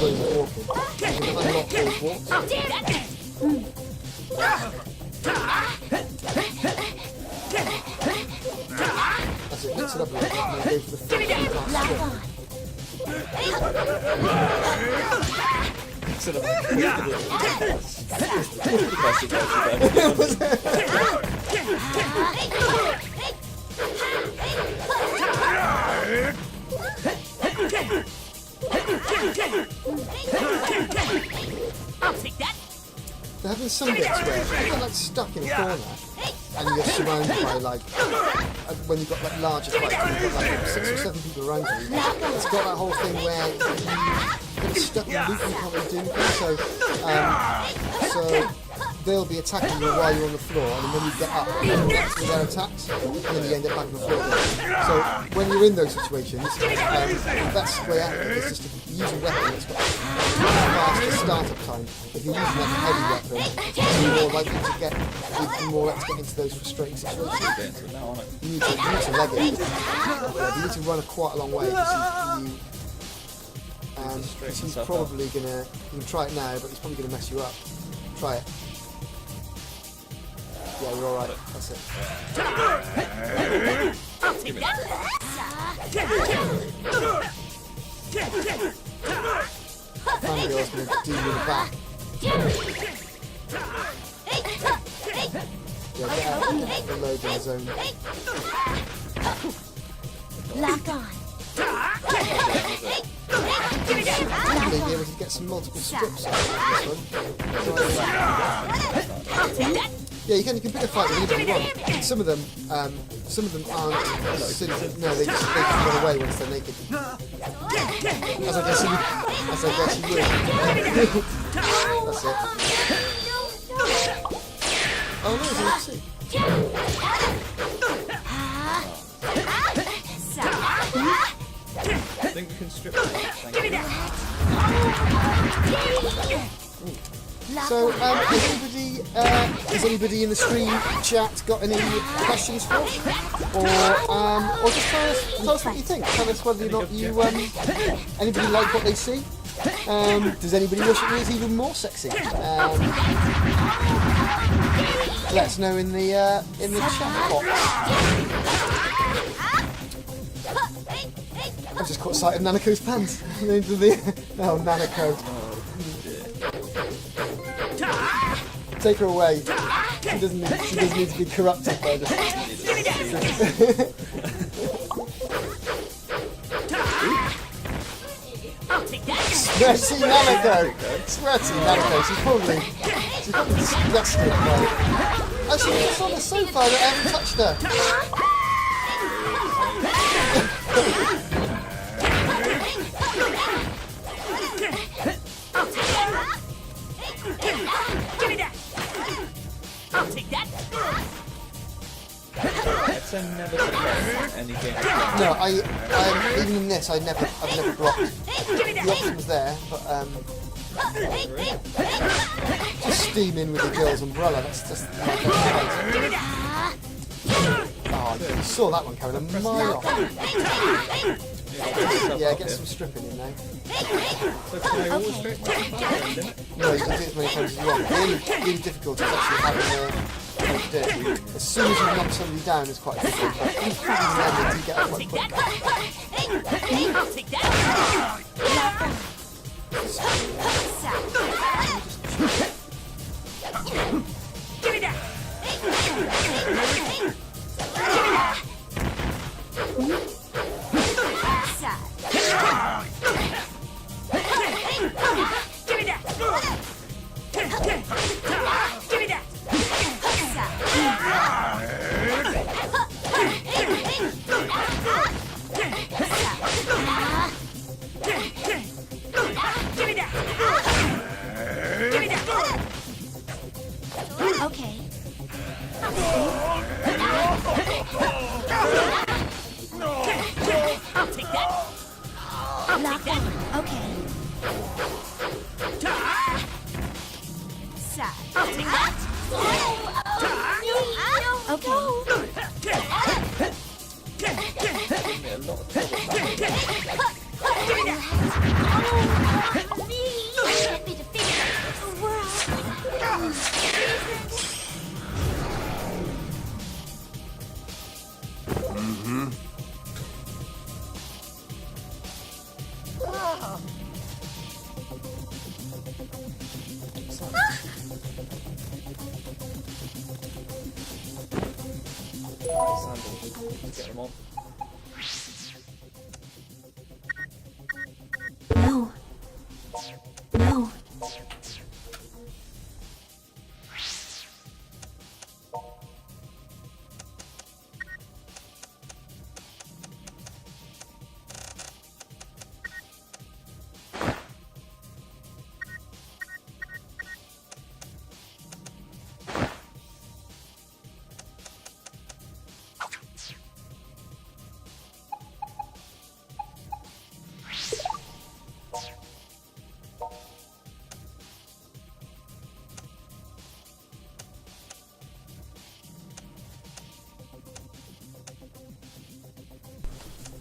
ways of walking. You can unlock those walks. That's it, mix it up a little bit and then go for the front. You can't skip. Sort of I'll take that. There have been some bits where you get like stuck in a corner and you're surrounded by like when you've got like larger fights and you've got like 6 or 7 people around you. It's got that whole thing where you get stuck in a loop and you can't really do anything. So they'll be attacking you while you're on the floor, and then when you get up, you get to their attacks, and then you end up back on the floor again. So when you're in those situations, the best way out of it is just to use a weapon that's got faster startup time. If you're using like a heavy weapon, you're more likely to get into those frustrating situations. You need to leg it. You need to run quite a long way because he's probably gonna. You can try it now, but he's probably gonna mess you up. Try it. Yeah, you're alright. That's it. Fangirl's going to do you in the back. Yeah, get out the loading zone. Lock on. Hopefully be able to get some multiple strips out of this one. Yeah, you can pick a fight with anybody you want. Some of them aren't. No, they just run away once they're naked. As I guess you would. That's it. Oh no, it's an I think we can strip it. Thank you. So, has anybody in the stream chat got any questions for us? Or just tell us what you think. Tell us whether or not you, anybody like what they see? Does anybody wish it was even more sexy? Let us know in the chat box. I just caught sight of Nanako's pants. Oh, Nanako. Take her away. She doesn't need to be corrupted by this. Sweaty Nanako! Sweaty Nanako. She's probably disgusted by it. Actually, it's on the sofa that I haven't touched her. I'll take that. I've never played any game. No, even in this, I've never blocked. The option was there, but just steam in with the girl's umbrella. That's just my favourite. Oh, you saw that one coming a mile off. Yeah, get some stripping in there. So can I always strip my hand? No, you can do it as many times as you want. The only difficulty is actually having how to do it. As soon as you knock somebody down, it's quite difficult. But you get up quite quick. I'll take that. Give me that. Mm-hmm. Sandal. Let's get them on. No. No.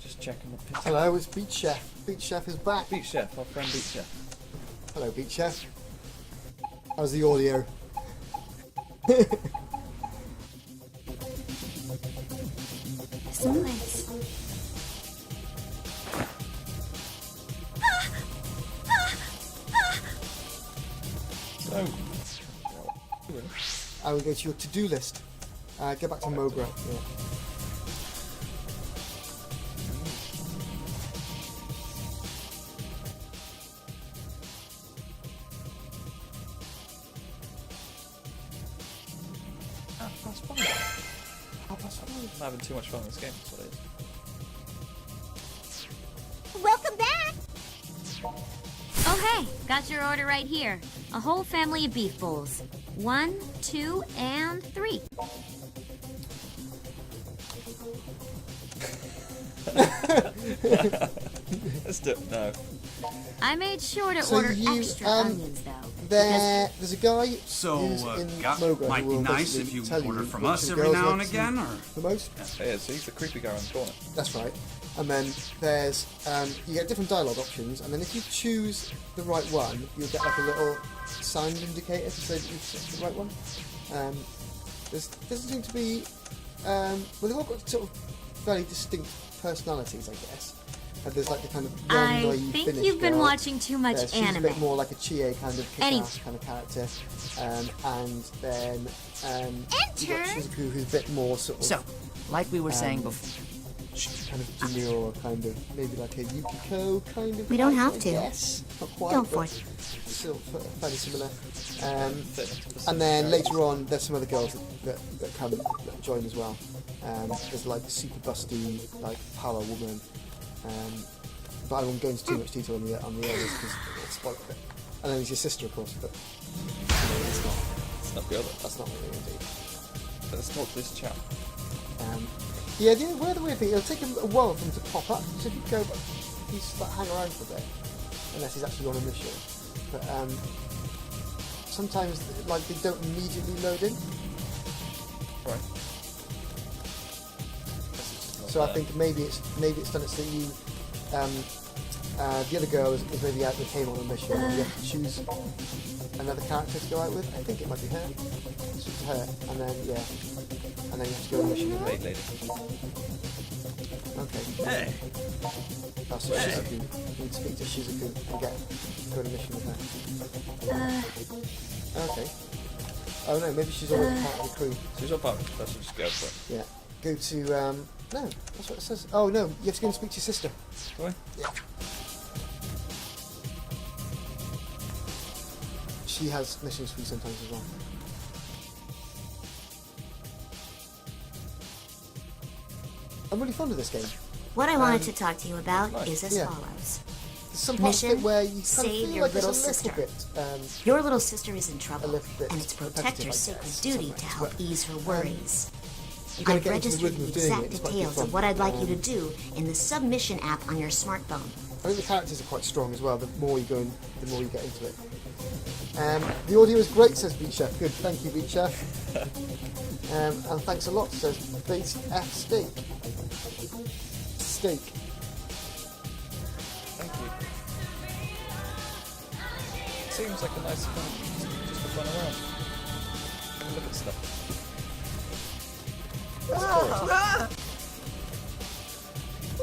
Just checking the pistol. Hello, it's Beach Chef. Beach Chef is back. Beach Chef, our friend Beach Chef. Hello, Beach Chef. How's the audio? Someplace. So, I will go to your to-do list. Go back to Mogra. Yeah. that's fun. I'm having too much fun in this game, that's what it is. Welcome back! Oh hey, got your order right here. A whole family of beef bowls. 1, 2, and 3. Let's do it. No. I made sure to So order you, extra onions though. There's a guy So, who's in Mogra might who be will nice basically if you tell order from which us of the every girls now and likes again, you or? the most. Yeah, so he's the creepy guy on the corner. That's right. And then there's you get different dialogue options, and then if you choose the right one, you'll get like a little sound indicator to say that you've picked the right one. There doesn't seem to be well, they've all got sort of very distinct personalities, I guess. And there's like the kind of young, I naive think Finnish you've been girl. watching too much She's anime. a bit more like a Chie kind of Any- kick-ass kind of character. And then you've got Enter. Shizuku, who's a bit more sort of So, like we were saying before. kind of demure, kind of maybe like a Yukiko kind of. We don't character, have to. Yes, not quite. Don't but force. Still fairly similar. And then later on, there's some other girls that come that join as well. There's like a super busty like power woman. But I won't go into too much detail on the others because it's spoiled a bit. And then there's your sister, of course, but it's not. It's not the other. That's not really indeed. Let's talk to this chap. Yeah, the weird thing, it'll take him a while for him to pop up. So if you go, he's like hang around for a bit, unless he's actually on a mission. But sometimes like they don't immediately load in. Right. So I think maybe it's done it so that you the other girl is maybe out. They came on a mission. And you have to choose another character to go out with. I think it might be her. Choose her, and then you have to go on a mission with her. Late lady. Okay. Hey. Oh, so Shizuku. You need to speak to Shizuku and go on a mission with her. Okay. Oh no, maybe she's already part of the crew. So he's all part of it. Let's just go for it. Yeah. Go to no, that's what it says. Oh no, you have to go and speak to your sister. Do I? Yeah. She has missions for you sometimes as well. I'm really fond of this game. What I wanted to talk to you about nice. is as Yeah. follows. There's some parts of Mission, it where you kind of save feel your like it's a little little sister. bit. Your little sister is in A trouble, little bit and it's repetitive, protector's I sacred guess, duty some to ways, help but, ease her worries. you gotta I've get into the registered rhythm the of doing it. exact It's quite details fun. of what I'd like you to do in the submission app on your smartphone. I think the characters are quite strong as well. The more you go in, the more you get into it. The audio is great, says Beat Chef. Good, thank you, Beat Chef. And thanks a lot, says Base F Steak. Steak. Thank you. Seems like a nice fun, just to run around. Have a look at stuff.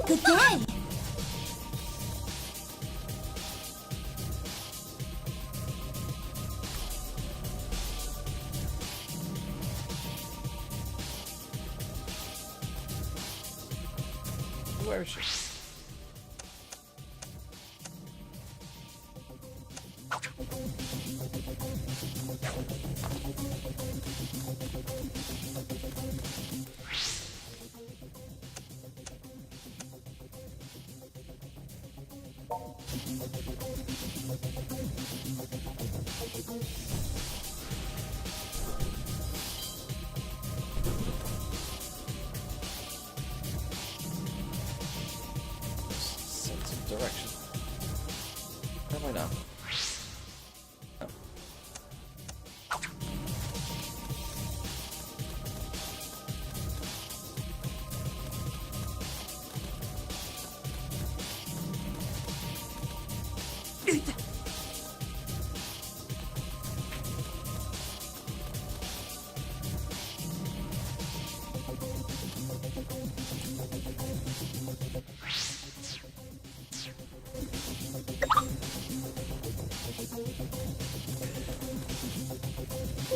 Good day. Where is she? Sense of direction. Have I now? No.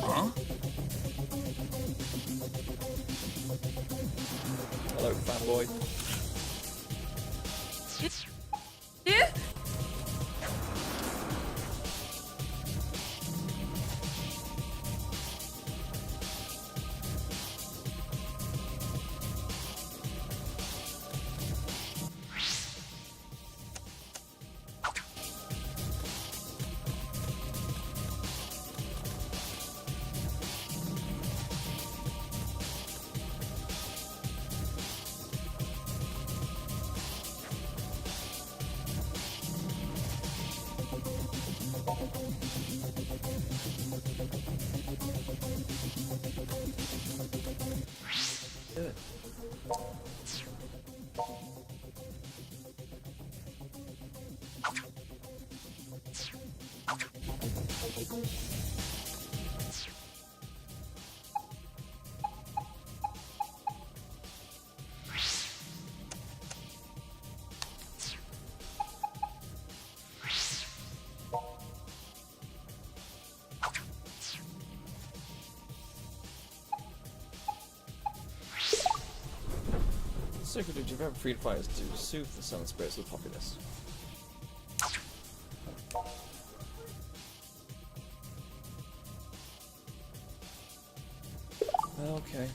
Huh? Hello, fanboy. Do it. Secret of ever freed fires to soothe the sun spirits of the populace. Okay.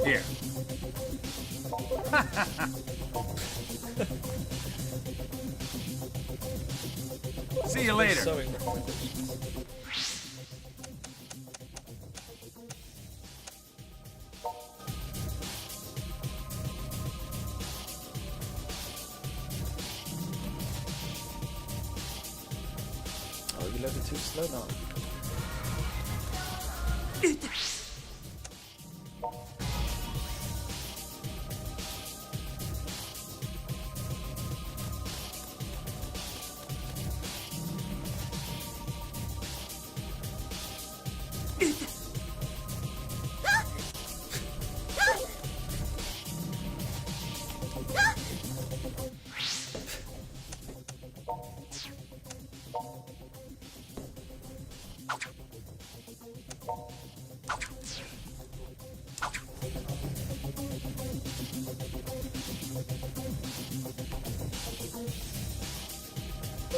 Here. See you later. Sewing recommendations. Oh, you loaded too slow now.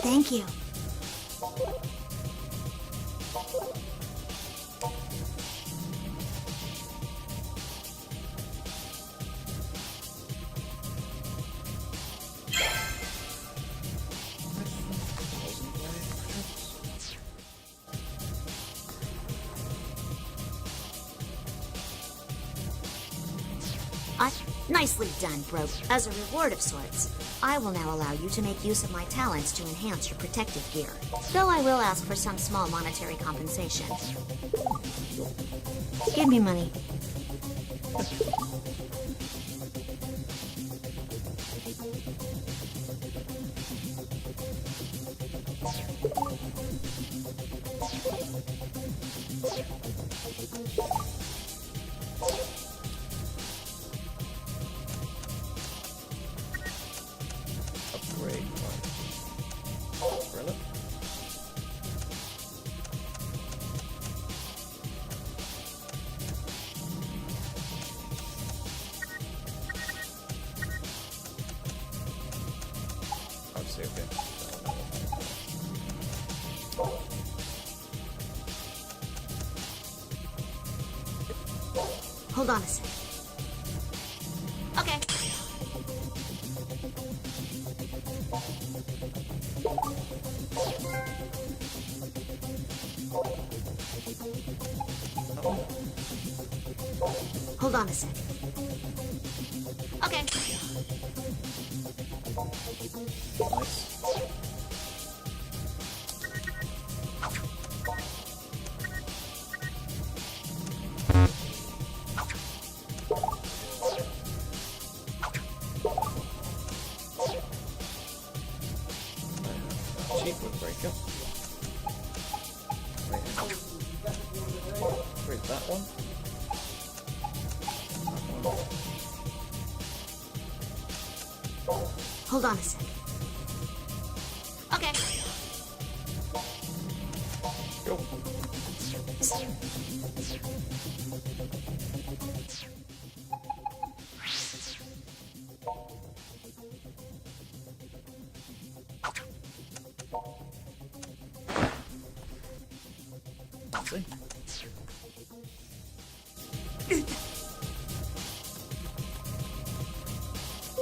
Thank you. Nicely done, Broke. As a reward of sorts, I will now allow you to make use of my talents to enhance your protective gear. Though I will ask for some small monetary compensation. Give me money. Upgrade one. Umbrella. I'll see, okay. Hold on a sec. Okay. Hold on a sec. Okay. Nice. Cheap wood breaker. Wait, that one? Hold on a sec. Okay. Go. See?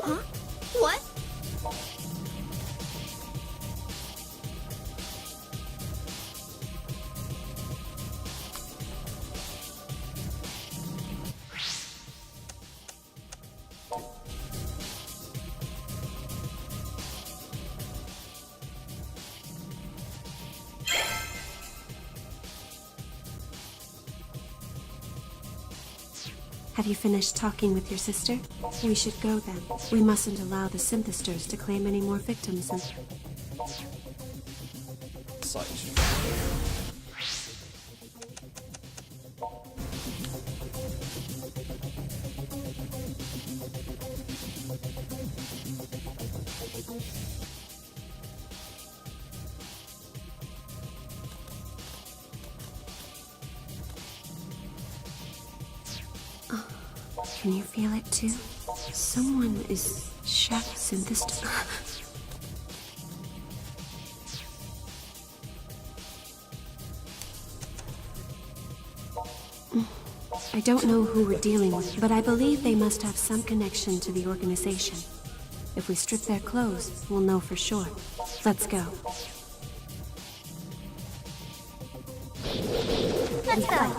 Huh? What? Have you finished talking with your sister? We should go then. We mustn't allow the synthesters to claim any more victims and... Sight. Can you feel it too? Someone is Chef Synthester. I don't know who we're dealing with, but I believe they must have some connection to the organization. If we strip their clothes, we'll know for sure. Let's go. Let's go.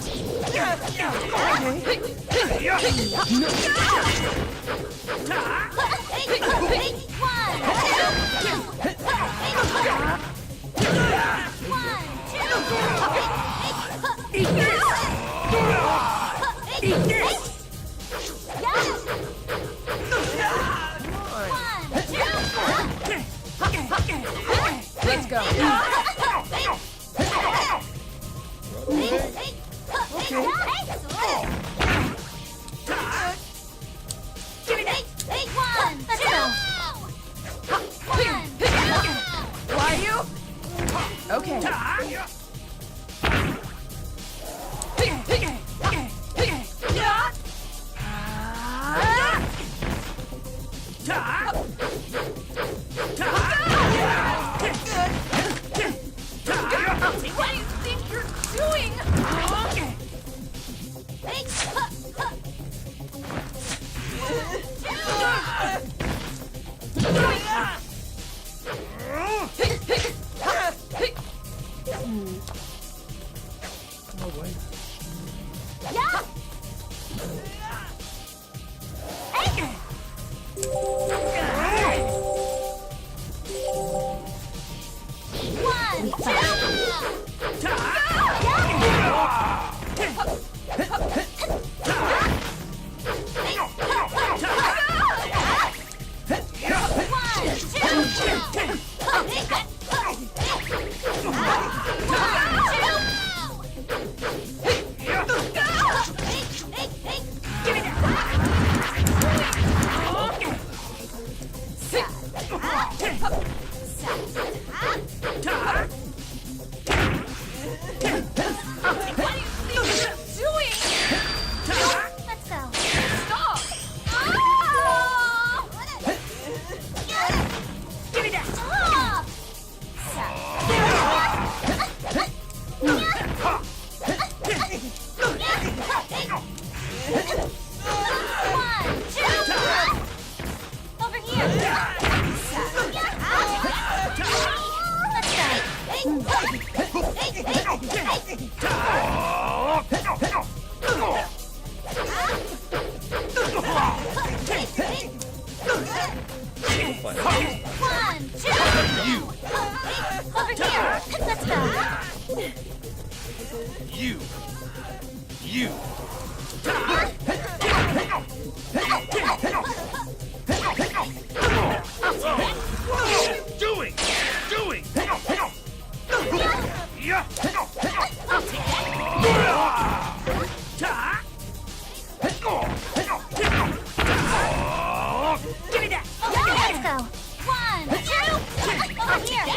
Let's go. Why you? Okay. One, two. Over here. Let's go. You. Doing. Yeah. Give me that. Let's go. One, two. Over here.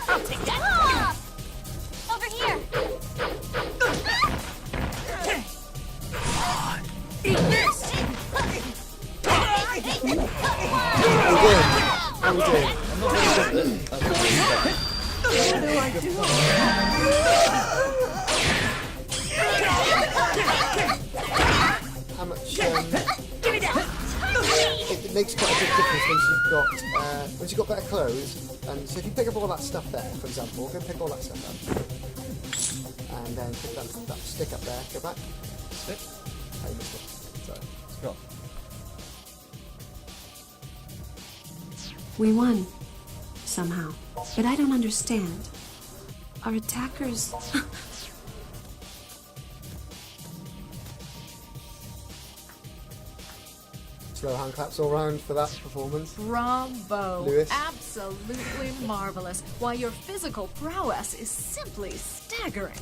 I'll take that. Over here. Eat this. How we doing? I'm not very good at this. How much? Give me that. It makes quite a big difference once you've got better clothes. And so if you pick up all that stuff there, for example, go pick all that stuff up, and then pick that stick up there. Go back. Stick? Oh, you missed it. Sorry. It's gone. We won. Somehow. But I don't understand. Our attackers... Slow hand claps all round for that performance. Bravo. Lewis? Absolutely marvelous. Why, your physical prowess is simply staggering.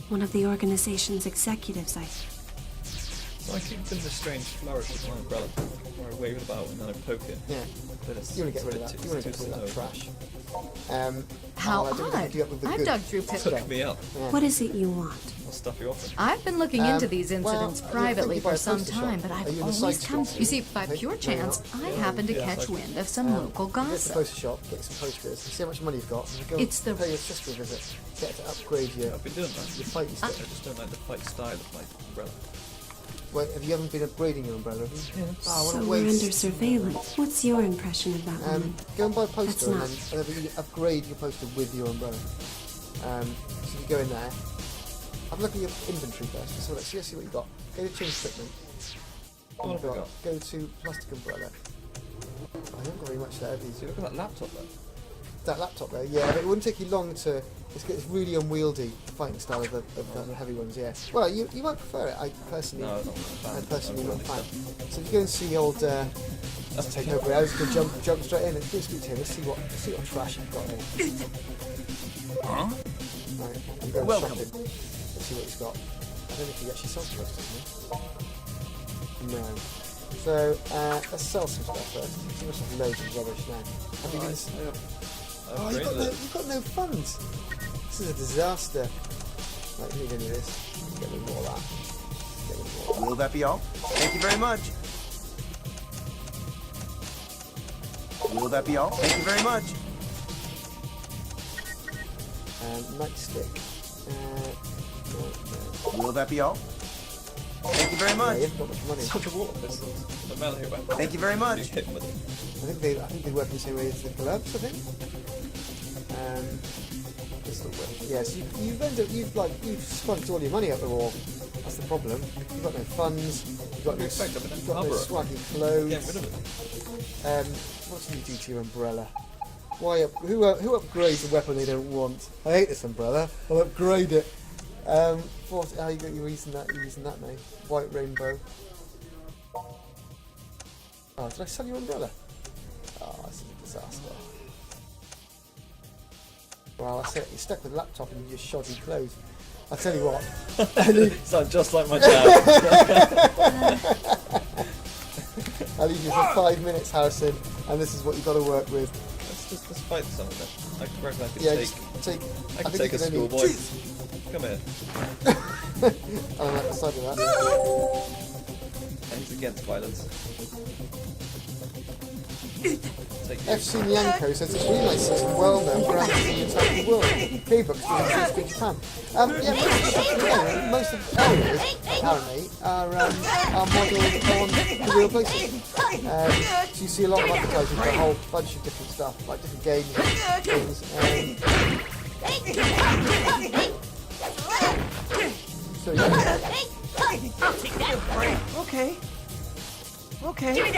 One of the organization's executives, So I keep doing this strange flourish with my umbrella, where I wave it about and then I poke it. Yeah. But it's, You want to get rid of it's that. too- You want to it's get rid of that too slow. trash. How I don't odd. do that with the I've good- dug through pit. Took me up. Yeah. What is it you want? What stuff you offer? I've been looking into these well, incidents I think privately you buy for a some poster time, shop. but Are I've you in the always side come... shop? You see, by Hey, pure no, you're chance, not. I happened to Yeah, catch side wind of some local Get the gossip. poster shop, get some posters, see how much money you've got, and go It's the- pay your sister a visit. Get to upgrade your I've been doing that. fight I stuff. just don't like the fight style of my umbrella. Wait, have you haven't been upgrading your umbrella, have you? Yeah. Oh, what So a we're waste. under surveillance. What's your impression of that woman? Go and buy a poster and That's then you upgrade your poster with your umbrella. So if you go in there, have a look at your inventory first. So let's see what you got. Go to change equipment. What have I got? Go to plastic umbrella. I haven't got very much there, have you? See, look at that laptop there. That laptop there, yeah, but it wouldn't take you long to. It's really unwieldy fighting style of the heavy ones, yeah. Well, you might prefer it. I personally, No, I'm not a fan. I'm personally I'm not a really fan. So if you go and see old, let's take over. I was going to jump straight in and go speak to him. Let's see what trash you've got here. Huh? Right, I'm going Welcome. shopping. Let's see what he's got. I don't know if he actually sells posters, no. So let's sell some stuff first. You must have loads of rubbish now. Have you been? Oh, you've got no funds. This is a disaster. Right, you need any of this. Get rid of all that. Get rid of all that. Will that be all? Thank you very much. Will that be all? Thank you very much. Nightstick. Will that be all? Thank you very Yeah, much. you haven't got much money. Such a water pistols. The melee weapon. Thank you very much. You hit them with it. I think they work in the same way as the gloves. I think. Yeah, so you've spunked all your money out the wall. That's the problem. You've got no funds. You've got no Expect them to you've got no cover it. swaggy clothes. Get rid of it. What do you do to your umbrella? Who upgrades a weapon they don't want? I hate this umbrella. I'll upgrade it. You're using that now. White rainbow. Oh, did I sell your umbrella? Oh, this is a disaster. Well, that's it. You're stuck with a laptop and your shoddy clothes. I'll tell you what. Sound just like my dad. I'll leave you for 5 minutes, Harrison, and this is what you've got to work with. Let's fight some of it. I reckon I could Yeah, take. just take. I can think take a you can only- schoolboy. Come here. I'm at the side of that. And he's against violence. Take you. FC Nyanko says it's really nice system, well known for actors in the entire world. K-books doing this in Japan. Most of the areas apparently are modelled on the real places. So you see a lot of advertising for a whole bunch of different stuff, like different games and things. So yeah. Okay. Okay.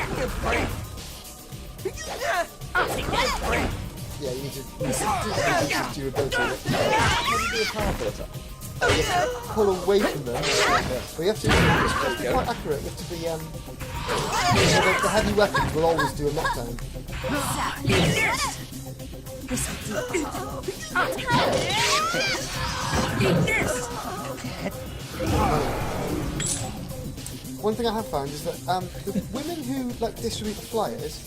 Yeah, you need to use durability. How do you do a powerful attack? You have to pull away from them. But you have to be quite accurate. You have to be. So the heavy weapons will always do a knockdown. One thing I have found is that the women who like distribute the flyers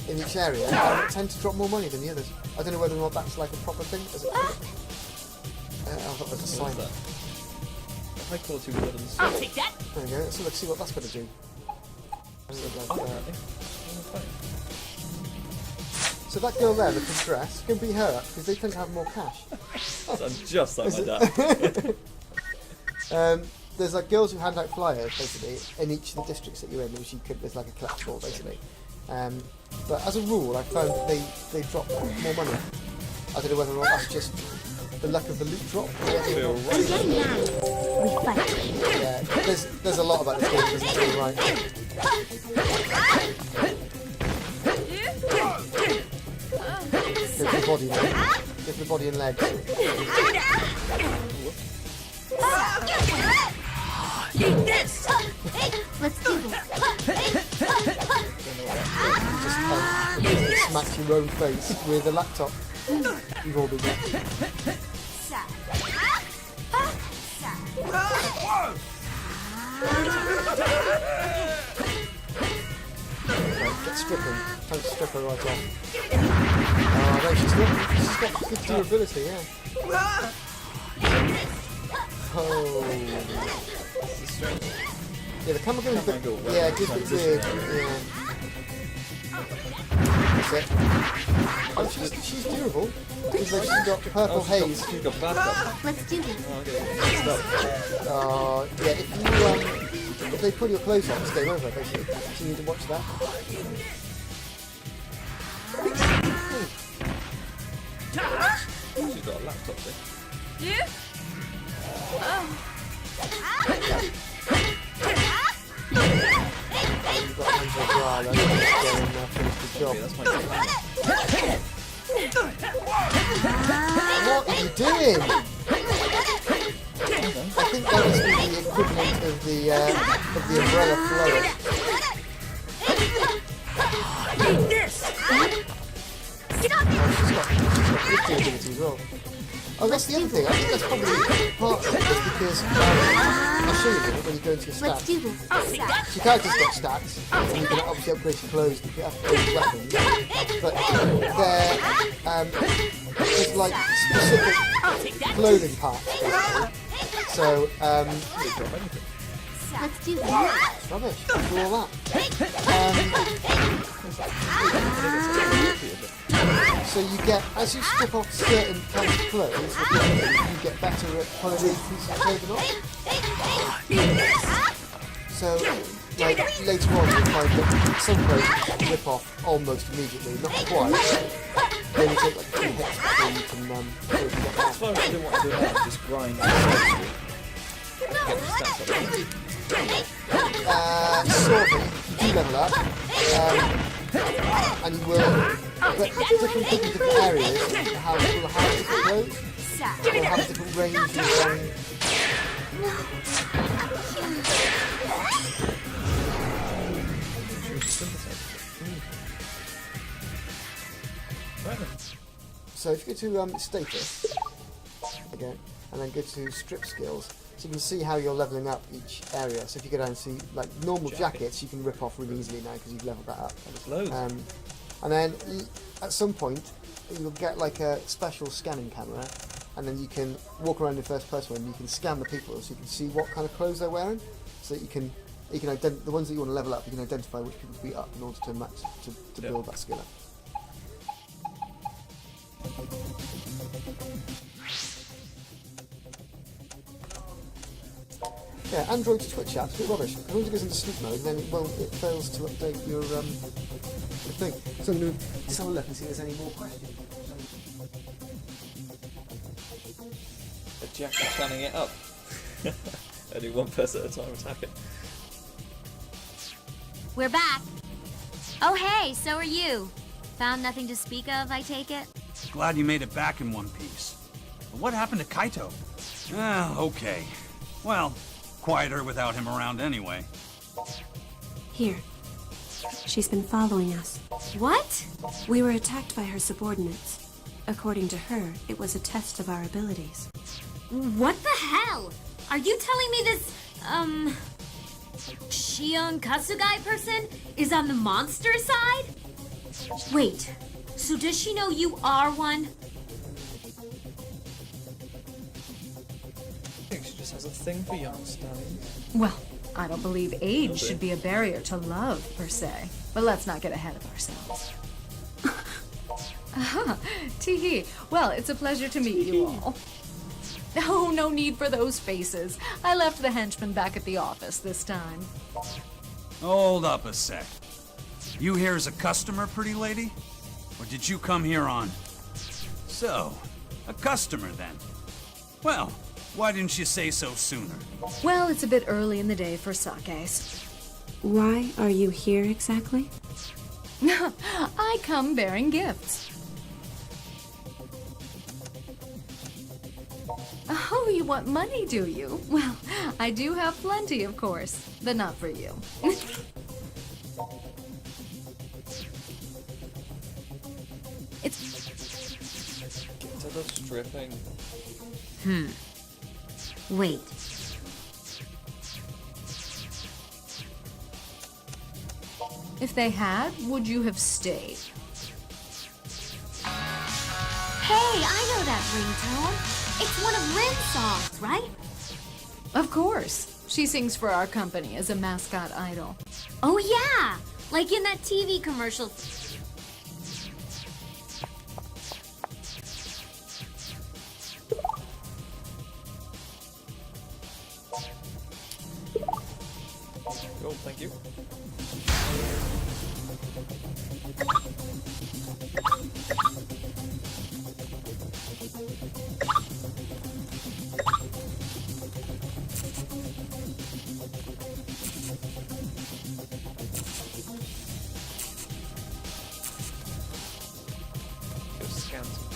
in each area tend to drop more money than the others. I don't know whether or not that's like a proper thing. Is it? I thought there was a sign. High quality weapons. I'll take that. There we go. Let's see what that's going to do. So that girl there, the dress, can beat her up because they tend to have more cash. Sounds just like my dad. There's like girls who hand out flyers basically in each of the districts that you're in, which there's like a collectible basically. But as a rule, I found that they drop more money. I don't know whether or not that's just the luck of the loot drop. I'm getting mad. We fight. Yeah, there's a lot about this game that doesn't feel right. Give the body now. Give the body and legs. Eat this! Let's do this. Just smack your own face with a laptop. You've all been there. Get stripping. Don't strip her right off. Oh, no, she's got good durability, yeah. Oh. Yeah, the camera goes a bit. Yeah, it gets a bit weird. Yeah. That's it. Oh, she's durable. She's got purple haze. She's got backup. Let's do this. Oh, yeah, if they pull your clothes off, it's game over, basically. So you need to watch that. She's got a laptop there. You? You've got hands on dry, then go and finish the job. That's my plan. What are you doing? I think that must be the equivalent of the umbrella flow. She's got good durability as well. Oh, that's the other thing. I think that's probably part of it, is because I'll show you when you go into your stats. Let's do this. Your character's got stats, and you can obviously upgrade your clothes to get upgrade weapons, but there's like specific clothing parts, basically. So, Let's do this. it's rubbish. Do all that. So you get, as you strip off certain kinds of clothes, you get better at pulling these pieces of clothing off. So, like, later on you'll find that some clothes you rip off almost immediately, not quite. Then you take like a few hits before you can get As far as I didn't want to do that, just grind the stats. Get the stats up. Sort of, you do level up, and you will, but different people in different areas will have different clothes, will have different ranges So if you go to status, again, and then go to strip skills, so you can see how you're leveling up each area. So if you go down and see, like, normal jackets, you can rip off really easily now because you've leveled that up. And then at some point, you'll get like a special scanning camera, and then you can walk around in first person and you can scan the people so you can see what kind of clothes they're wearing, so that you can the ones that you want to level up, you can identify which people to beat up in order to match to build that skill up. Yeah, Android's Twitch app's a bit rubbish. As long as it goes into sleep mode, then it fails to update your thing. So I'm going to just have a look and see if there's any more questions. Jack is channing it up. Only one person at a time attacking. We're back. Oh, hey, so are you. Found nothing to speak of, I take it? Glad you made it back in one piece. But what happened to Kaito? Ah, okay. Well, quieter without him around anyway. Here. She's been following us. What? We were attacked by her subordinates. According to her, it was a test of our abilities. What the hell? Are you telling me this, Shion Kasugai person is on the monster side? Wait, so does she know you are one? I think she just has a thing for Youngsters. Well, I don't believe age should be a barrier to love, per se. But let's not get ahead of ourselves. Teehee. Well, it's a pleasure to meet you all. Oh, no need for those faces. I left the henchman back at the office this time. Hold up a sec. You here as a customer, pretty lady? Or did you come here on... So, a customer then? Well, why didn't you say so sooner? Well, it's a bit early in the day for sakes. Why are you here exactly? I come bearing gifts. Oh, you want money, do you? Well, I do have plenty, of course, but not for you. Get to the stripping. Wait. If they had, would you have stayed? Hey, I know that ringtone. It's one of Rin's songs, right? Of course. She sings for our company as a mascot idol. Oh yeah, like in that TV commercial. Cool, thank you. Just scan some.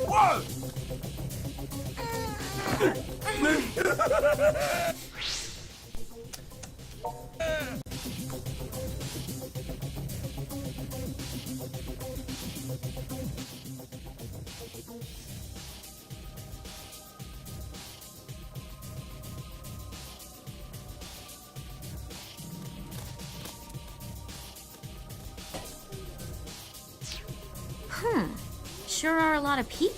Whoa! Sure are a lot of people.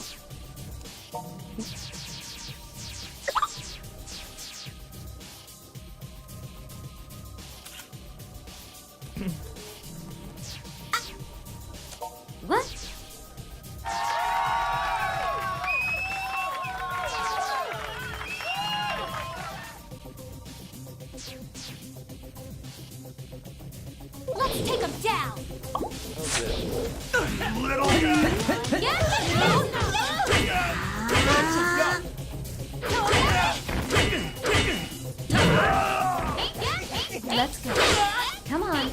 What? Let's take him down. Little guy! Let's go. Come on.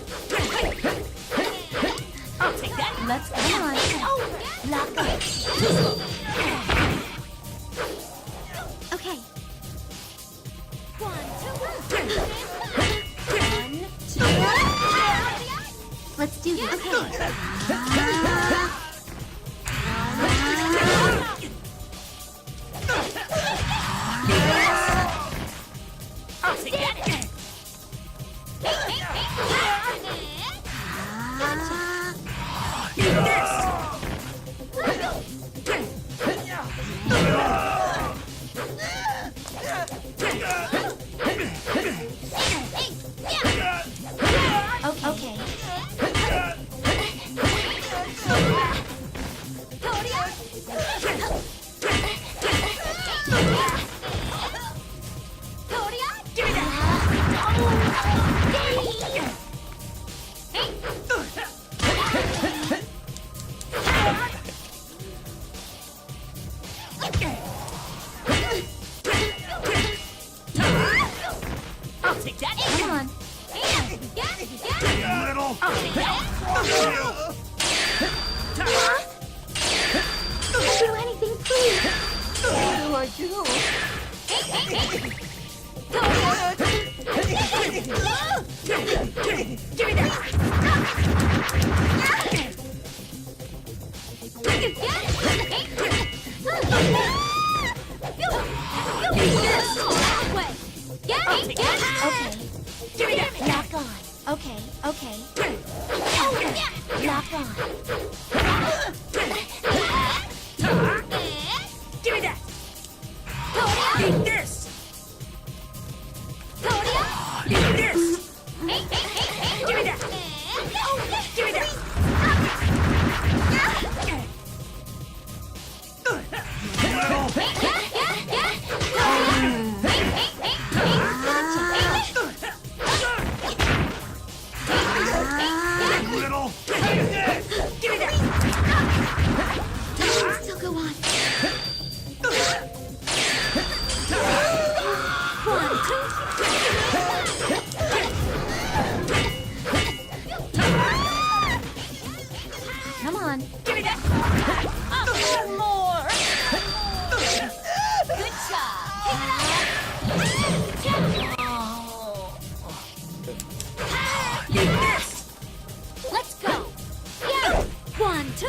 Let's come on. Lock up. Okay. 1, 2. Let's do this. Okay. Okay. little! Don't do anything, please. What do I do? Lock on. Okay, okay. Lock on. Give me that! Eat this! Eat this! Give me that! Give me that! Little! Give me that! Still go on. Come on. Give me that! More. Good job. Eat this! Let's go. Yeah. 1, 2.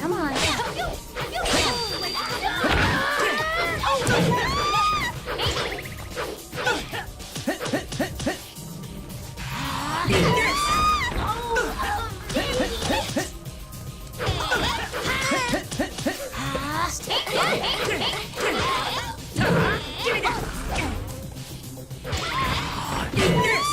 Come on. Eat this! Give me that! Eat this!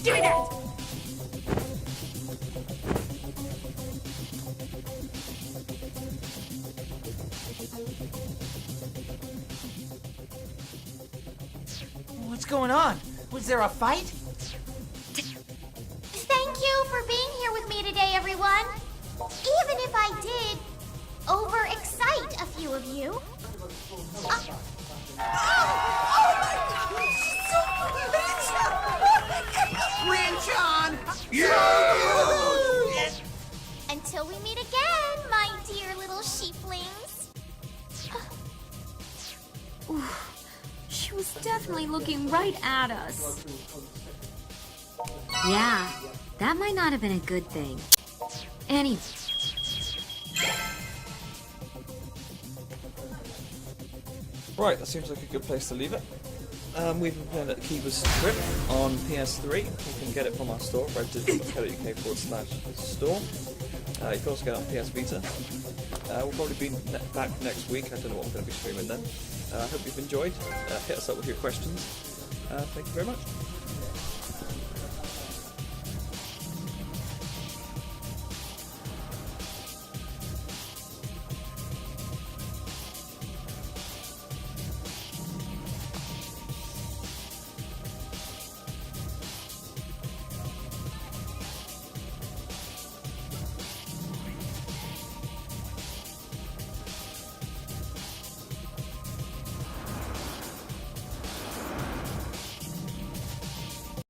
Give me that! What's going on? Was there a fight? Thank you for being here with me today, everyone. Even if I did overexcite a few of you. Until we meet again, my dear little sheeplings. She was definitely looking right at us. Yeah, that might not have been a good thing. Anyway. Right, that seems like a good place to leave it. We've been playing at Akiba's Strip on PS3. You can get it from our store, reddigital.co.uk/store. You can also get it on PS Vita. We'll probably be back next week. I don't know what I'm going to be streaming then. I hope you've enjoyed. Hit us up with your questions. Thank you very much.